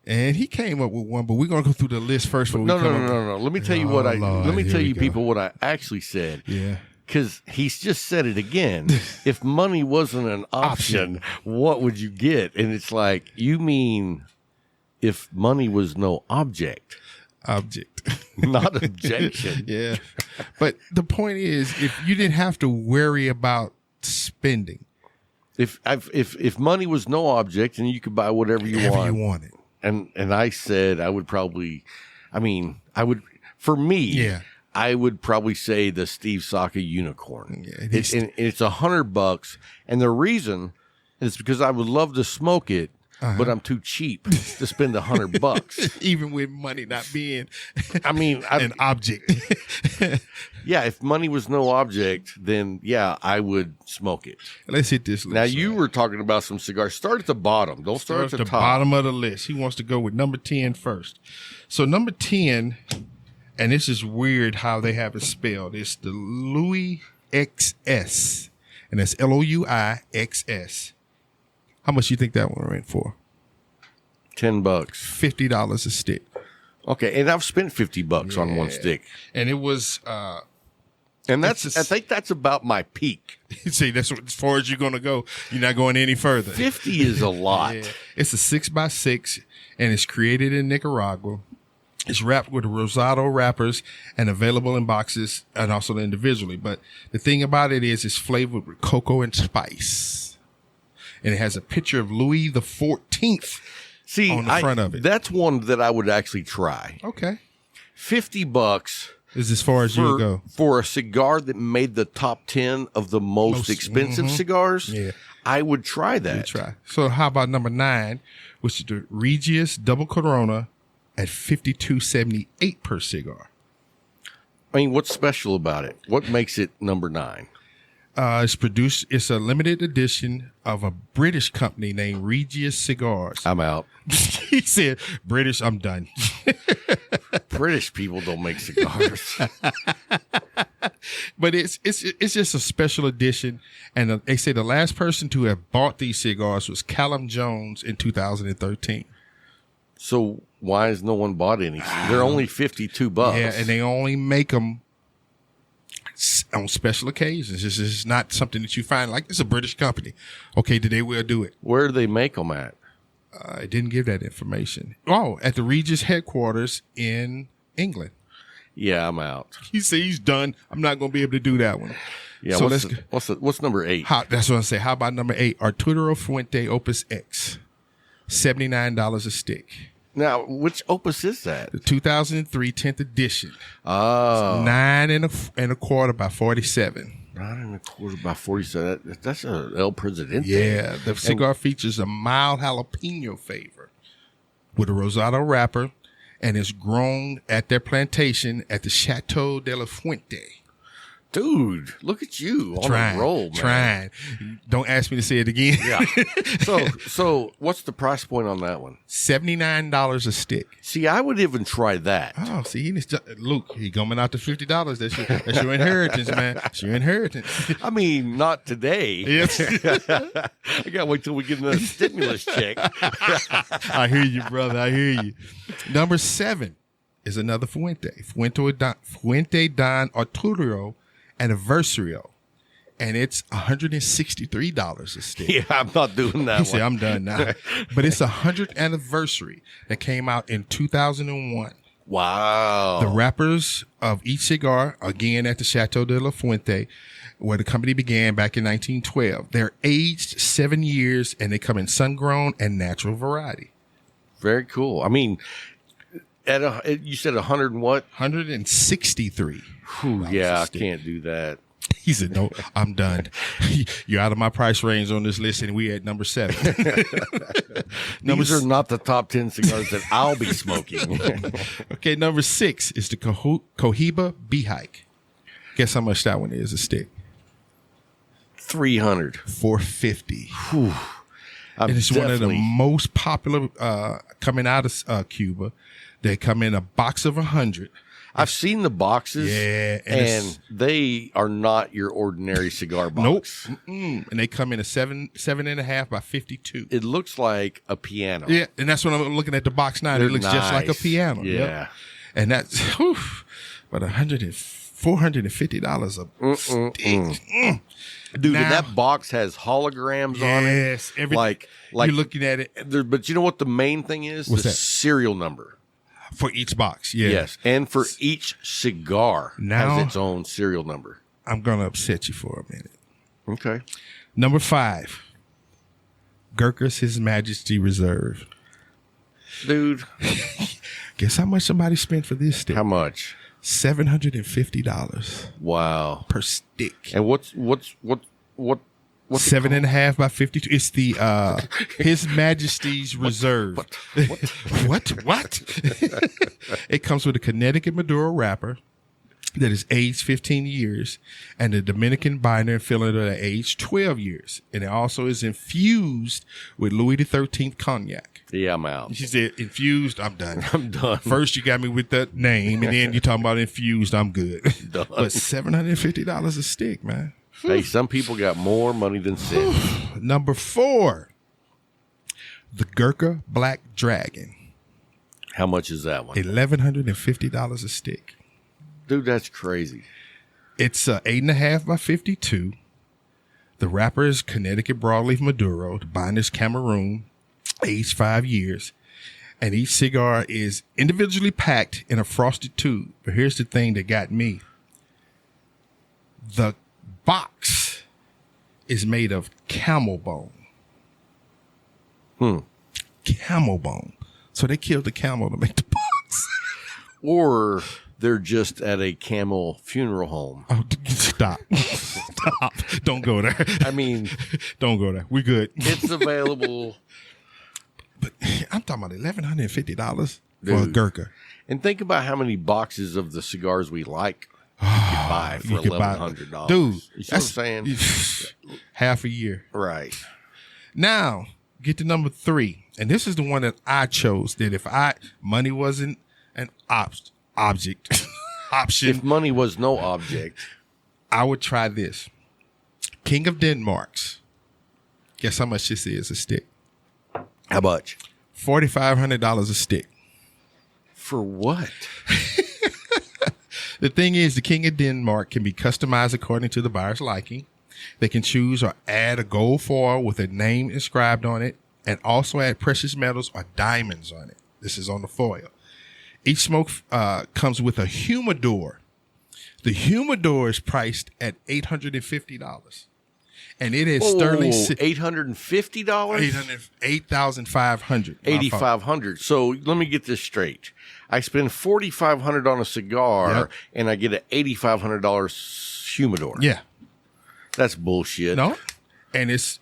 And he came up with one, but we're gonna go through the list first. No. Let me tell you people what I actually said. Yeah, because he's just said it again. If money wasn't an option, what would you get? And it's like, you mean if money was no object? Not objection. Yeah, but the point is, if you didn't have to worry about spending, if money was no object and you could buy whatever you wanted. And I said I would probably, I would probably say the Steve Saka Unicorn. Yeah, it's $100, and the reason is because I would love to smoke it, but I'm too cheap to spend $100. Even with money not being I mean, an object. yeah, if money was no object, then yeah, I would smoke it. Let's hit this list. Now, you were talking about some cigars. Start at the bottom. Don't start at the top. Bottom of the list. He wants to go with number 10 first. So number 10, and this is weird how they have it spelled. It's the Louis XS, and that's LOUIXS. How much you think that one went for? $10. $50 a stick. Okay, and I've spent $50 on one stick, And it was, and I think that's about my peak. see, that's as far as you're going to go. You're not going any further. 50 is a lot. Yeah. It's a 6x6, and it's created in Nicaragua. It's wrapped with rosado wrappers and available in boxes and also individually. But the thing about it is it's flavored with cocoa and spice. And it has a picture of Louis the 14th on the front of it. That's one that I would actually try. Okay. $50 Is as far as you go. For a cigar that made the top 10 of the most expensive cigars. Yeah. I would try that. Try. So how about number 9, which is the Regius Double Corona at $52.78 per cigar. I mean, what's special about it? What makes it number 9? It's a limited edition of a British company named Regius Cigars. I'm out. He said, British, I'm done. British people don't make cigars. But it's just a special edition. And they say the last person to have bought these cigars was Callum Jones in 2013. So why has no one bought any? They're only $52. Yeah, and they only make them on special occasions. This is not something that you find like it's a British company. Okay, they will do it. Where do they make them at? I didn't give that information. Oh, at the Regis headquarters in England. Yeah, I'm out. He said he's done. I'm not going to be able to do that one. Yeah, so what's number 8? That's what I say. How about number 8? Arturo Fuente Opus X, $79 a stick. Now, which Opus is that? The 2003 10th edition. Oh. 9 and a quarter by 47. 9 and a quarter by 47. That's a El Presidente. Yeah, the cigar features a mild jalapeno flavor with a rosado wrapper, and is grown at their plantation at the Chateau de la Fuente. Dude, look at you on a roll, man. Trying. Don't ask me to say it again. Yeah. So what's the price point on that one? $79 a stick. See, I would even try that. Oh, see, Luke, he coming out to $50. That's your inheritance, man. That's your inheritance. I mean, not today. Yes. I gotta wait till we get another stimulus check. I hear you, brother. I hear you. Number 7 is another Fuente. Fuente Don Arturo Anniversario, and it's $163 a stick. Yeah, I'm not doing that. He said, I'm done now. But it's a 100th anniversary that came out in 2001. Wow. The wrappers of each cigar, again at the Chateau de la Fuente, where the company began back in 1912. They're aged 7 years, and they come in sun-grown and natural variety. Very cool. I mean, you said 100 and what? 163. Whew, yeah, I can't do that. He said, no, I'm done. You're out of my price range on this list, and we at number 7. These are not the top 10 cigars that I'll be smoking. Okay, number 6 is the Cohiba B-Hike. Guess how much that one is a stick? $300. $450. And it's one of the most popular coming out of Cuba. They come in a box of 100. I've seen the boxes, yeah, and they are not your ordinary cigar box. Nope. And they come in a 7.5 by 52. It looks like a piano. Yeah, and that's when I'm looking at the box now. It looks just like a piano. Yeah, yep. And that's but $450 a stick. Dude, and that box has holograms on it. Yes, like you're looking at it. But you know what the main thing is? What's the that? Serial number. For each box, yeah. Yes, and for each cigar has its own serial number. I'm going to upset you for a minute. Okay. Number 5, Gurkha's His Majesty Reserve. Dude. Guess how much somebody spent for this stick? How much? $750. Wow. Per stick. And what's What's 7.5 by 52. It's the His Majesty's Reserve. What? It comes with a Connecticut Maduro wrapper that is aged 15 years and a Dominican binder and filler that are aged 12 years. And it also is infused with Louis XIII cognac. Yeah, I'm out. She said, infused, I'm done. I'm done. First, you got me with that name, and then you're talking about infused, I'm good. Done. But $750 a stick, man. Hey, some people got more money than sense. Number 4, the Gurkha Black Dragon. How much is that one? $1,150 a stick. Dude, that's crazy. It's 8.5 by 52. The wrapper is Connecticut Broadleaf Maduro. The binder is Cameroon, aged 5 years. And each cigar is individually packed in a frosted tube. But here's the thing that got me. The box is made of camel bone. Camel bone. So they killed the camel to make the box. Or they're just at a camel funeral home. Oh, stop. Stop. Don't go there. I mean, don't go there. We're good. it's available. But I'm talking about $1,150 for a Dude. Gurkha. And think about how many boxes of the cigars we like you could buy for $1,100. Dude, You see what I'm saying? half a year. Right. Now, get to number 3. And this is the one that I chose, that if money wasn't an object, option, If money was no object, I would try this. King of Denmark's. Guess how much this is a stick? how much? $4,500 a stick. For what? The thing is, the King of Denmark can be customized according to the buyer's liking. They can choose or add a gold foil with a name inscribed on it, and also add precious metals or diamonds on it. This is on the foil. Each smoke comes with a humidor. The humidor is priced at $850. And it is sterling $850? $8,500. $8,500. So let me get this straight. I spend $4,500 on a cigar, Yep. and I get an $8,500 humidor. Yeah. That's bullshit. No. And it's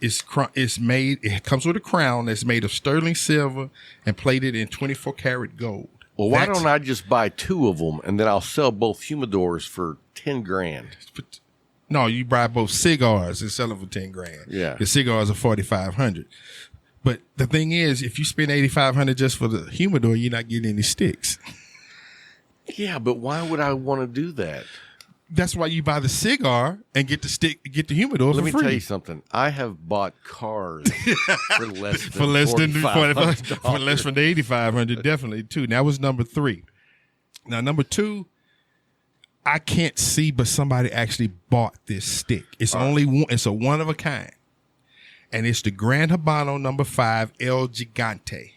made. It comes with a crown that's made of sterling silver and plated in 24 karat gold. Well, why don't I just buy 2 of them, and then I'll sell both humidors for $10,000? No, you buy both cigars and sell them for $10,000. Yeah. The cigars are $4,500. But the thing is, if you spend $8,500 just for the humidor, you're not getting any sticks. Yeah, but why would I want to do that? That's why you buy the cigar and get the humidor Let for me free. tell you something. I have bought cars for less than for less than $4,500. for less than the $8,500, definitely too. That was number 3. Now number 2, I can't see, but somebody actually bought this stick. It's only one. It's a one of a kind, and it's the Grand Habano number 5 El Gigante.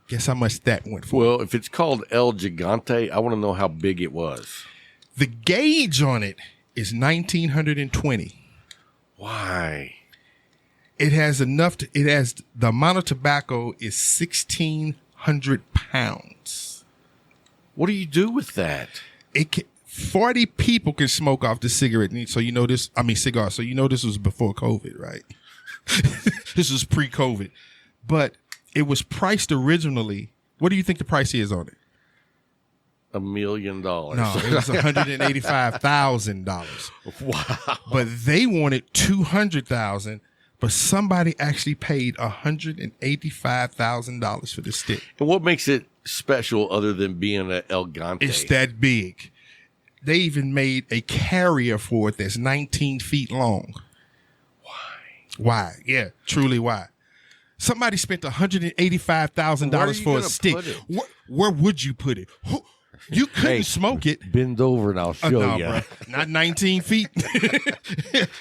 Guess how much that went for? Well, if it's called El Gigante, I want to know how big it was. The gauge on it is 1920. Why? It has the amount of tobacco is 1,600 pounds. What do you do with that? 40 people can smoke off the cigarette. So you know this, cigar. So you know this was before COVID, right? This was pre-COVID. But it was priced originally. What do you think the price is on it? $1 million. No, it was $185,000. Wow. But they wanted $200,000. But somebody actually paid $185,000 for the stick. And what makes it special other than being an El Gigante? It's that big. They even made a carrier for it that's 19 feet long. Why? Yeah, truly why. Somebody spent $185,000 for a stick. Where would you put it? You couldn't smoke it. Bend over and I'll show you. Bro. Not 19 feet.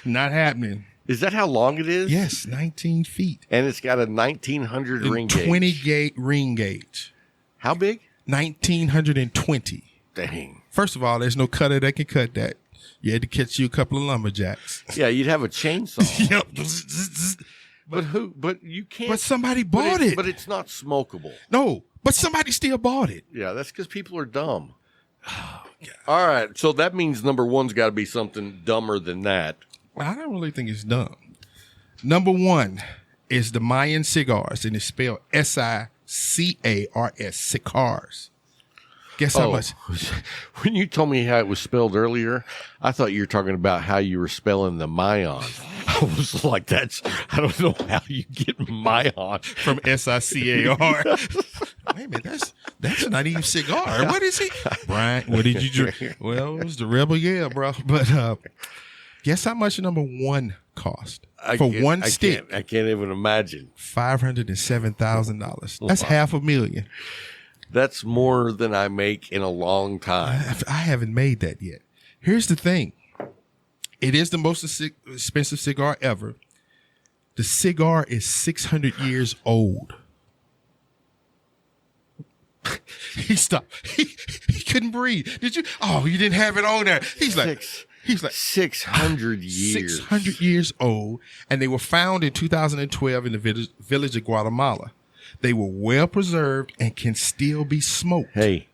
Not happening. Is that how long it is? Yes, 19 feet. And it's got a 1900 ring gauge. 20 gauge ring gauge. How big? 1920. Dang. First of all, there's no cutter that can cut that. You had to catch you a couple of lumberjacks. Yeah, you'd have a chainsaw. Yep. But you can't. But somebody bought it. But it's not smokable. No, but somebody still bought it. Yeah, that's because people are dumb. All right, so that means number one's got to be something dumber than that. Well, I don't really think it's dumb. Number 1 is the Mayan Cigars, and it's spelled Sicars. Cigars. Guess how much? When you told me how it was spelled earlier, I thought you were talking about how you were spelling the Mayan. I was like, I don't know how you get Mayan From Sicar. Wait a minute, that's not even cigar. What is it? Bryant, what did you drink? Well, it was the Rebel Yell, bro. But guess how much number 1 cost? For one stick? I can't even imagine. $507,000. That's $500,000. That's more than I make in a long time. I haven't made that yet. Here's the thing. It is the most expensive cigar ever. The cigar is 600 years old. He stopped. He couldn't breathe. Did you? Oh, you didn't have it on there. He's like 600 years. 600 years old. And they were found in 2012 in the village of Guatemala. They were well preserved and can still be smoked. Hey,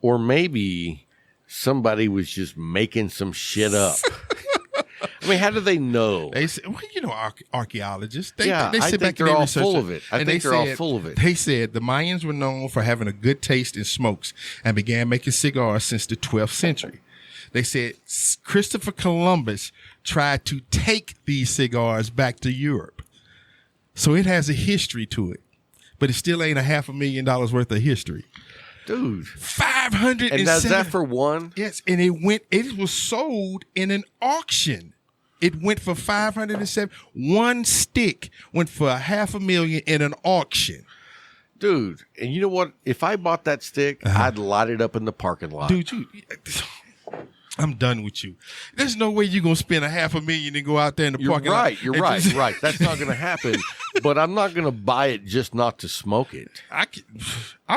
or maybe somebody was just making some shit up. I mean, how do they know? They say, well, archaeologists. They I sit think back they're and all research full it. of it. I And think they're all full of it. They said the Mayans were known for having a good taste in smokes and began making cigars since the 12th century. They said Christopher Columbus tried to take these cigars back to Europe. So it has a history to it. But it still ain't $500,000 worth of history. Dude. 507. And that's that for one? Yes. And it was sold in an auction. It went for 507. One stick went for $500,000 in an auction. Dude, and you know what? If I bought that stick, I'd light it up in the parking lot. Dude, I'm done with you. There's no way you're going to spend $500,000 and go out there in the parking lot. You're right. That's not going to happen. But I'm not going to buy it just not to smoke it. I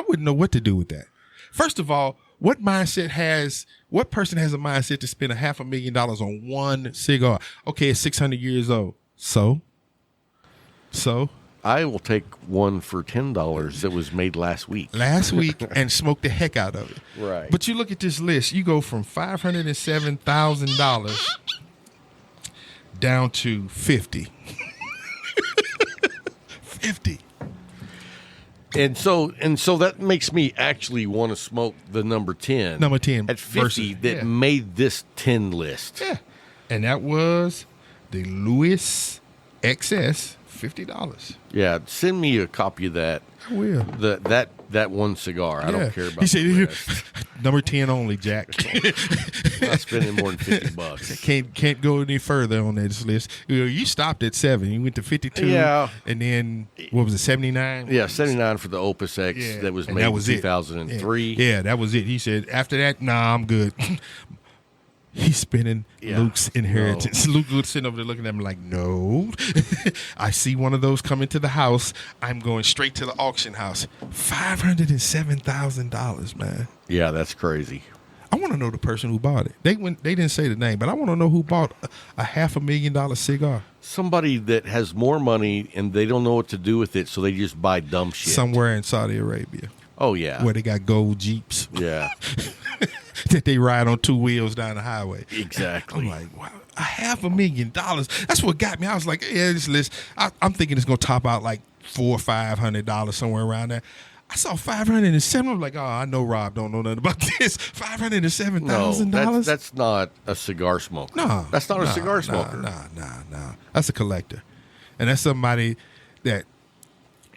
wouldn't know what to do with that. First of all, what person has a mindset to spend $500,000 on one cigar? Okay, it's 600 years old. So I will take one for $10 that was made last week. And smoke the heck out of it. Right. But you look at this list, you go from $507,000 down to $50,000. $50,000. And so that makes me actually want to smoke the number 10. Number 10 at 50 that made this 10 list. Yeah. And that was the Lewis XS, $50. Yeah, send me a copy of that. I will. That one cigar. I don't care about he said, the rest. Number 10 only, Jack. I'm not spending more than $50. Can't go any further on this list. You stopped at 7. You went to 52. Yeah. And then, what was it, 79? Yeah, 79 for the Opus X that was made in 2003. Yeah, that was it. He said, after that, nah, I'm good. He's spinning Luke's inheritance. No. Luke was sitting over there looking at him like, no. I see one of those come into the house. I'm going straight to the auction house. $507,000, man. Yeah, that's crazy. I want to know the person who bought it. They didn't say the name, but I want to know who bought a $500,000 cigar. Somebody that has more money and they don't know what to do with it, so they just buy dumb shit. Somewhere in Saudi Arabia. Oh, yeah. Where they got gold Jeeps. Yeah. That they ride on 2 wheels down the highway. Exactly. I'm like, wow, $500,000. That's what got me. I was like, yeah, this list, I'm thinking it's going to top out like $400 or $500, somewhere around there. I saw $507. I'm like, oh, I know Rob don't know nothing about this. $507,000. No, that's not a cigar smoker. No. That's not a cigar smoker. No. That's a collector. And that's somebody that,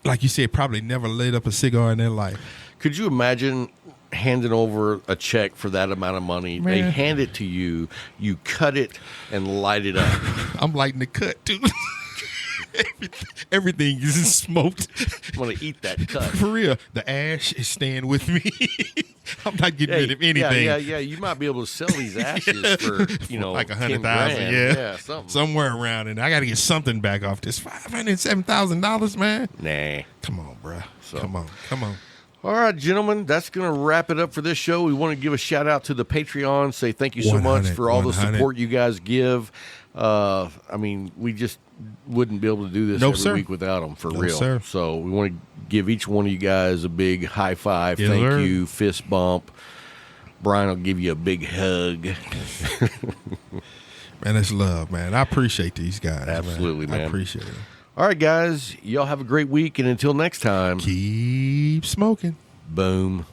like you said, probably never lit up a cigar in their life. Could you imagine handing over a check for that amount of money? Man. They hand it to you, you cut it and light it up. I'm lighting the cut, too. Everything is smoked. I'm going to eat that cut. For real. The ash is staying with me. I'm not getting rid of anything. Yeah. You might be able to sell these ashes for, like $100,000. Yeah, something. Somewhere around it. I got to get something back off this $507,000, man. Nah. Come on, bro. So. Come on. All right, gentlemen, that's going to wrap it up for this show. We want to give a shout out to the Patreon, say thank you so much for all the support you guys give. I mean, we just wouldn't be able to do this every week without them, for real. Sir. So we want to give each one of you guys a big high five. Yes, thank sir. you, fist bump. Brian will give you a big hug. Man, it's love, man. I appreciate these guys. Absolutely, man. I appreciate it. All right, guys. Y'all have a great week, and until next time, Keep smoking. boom.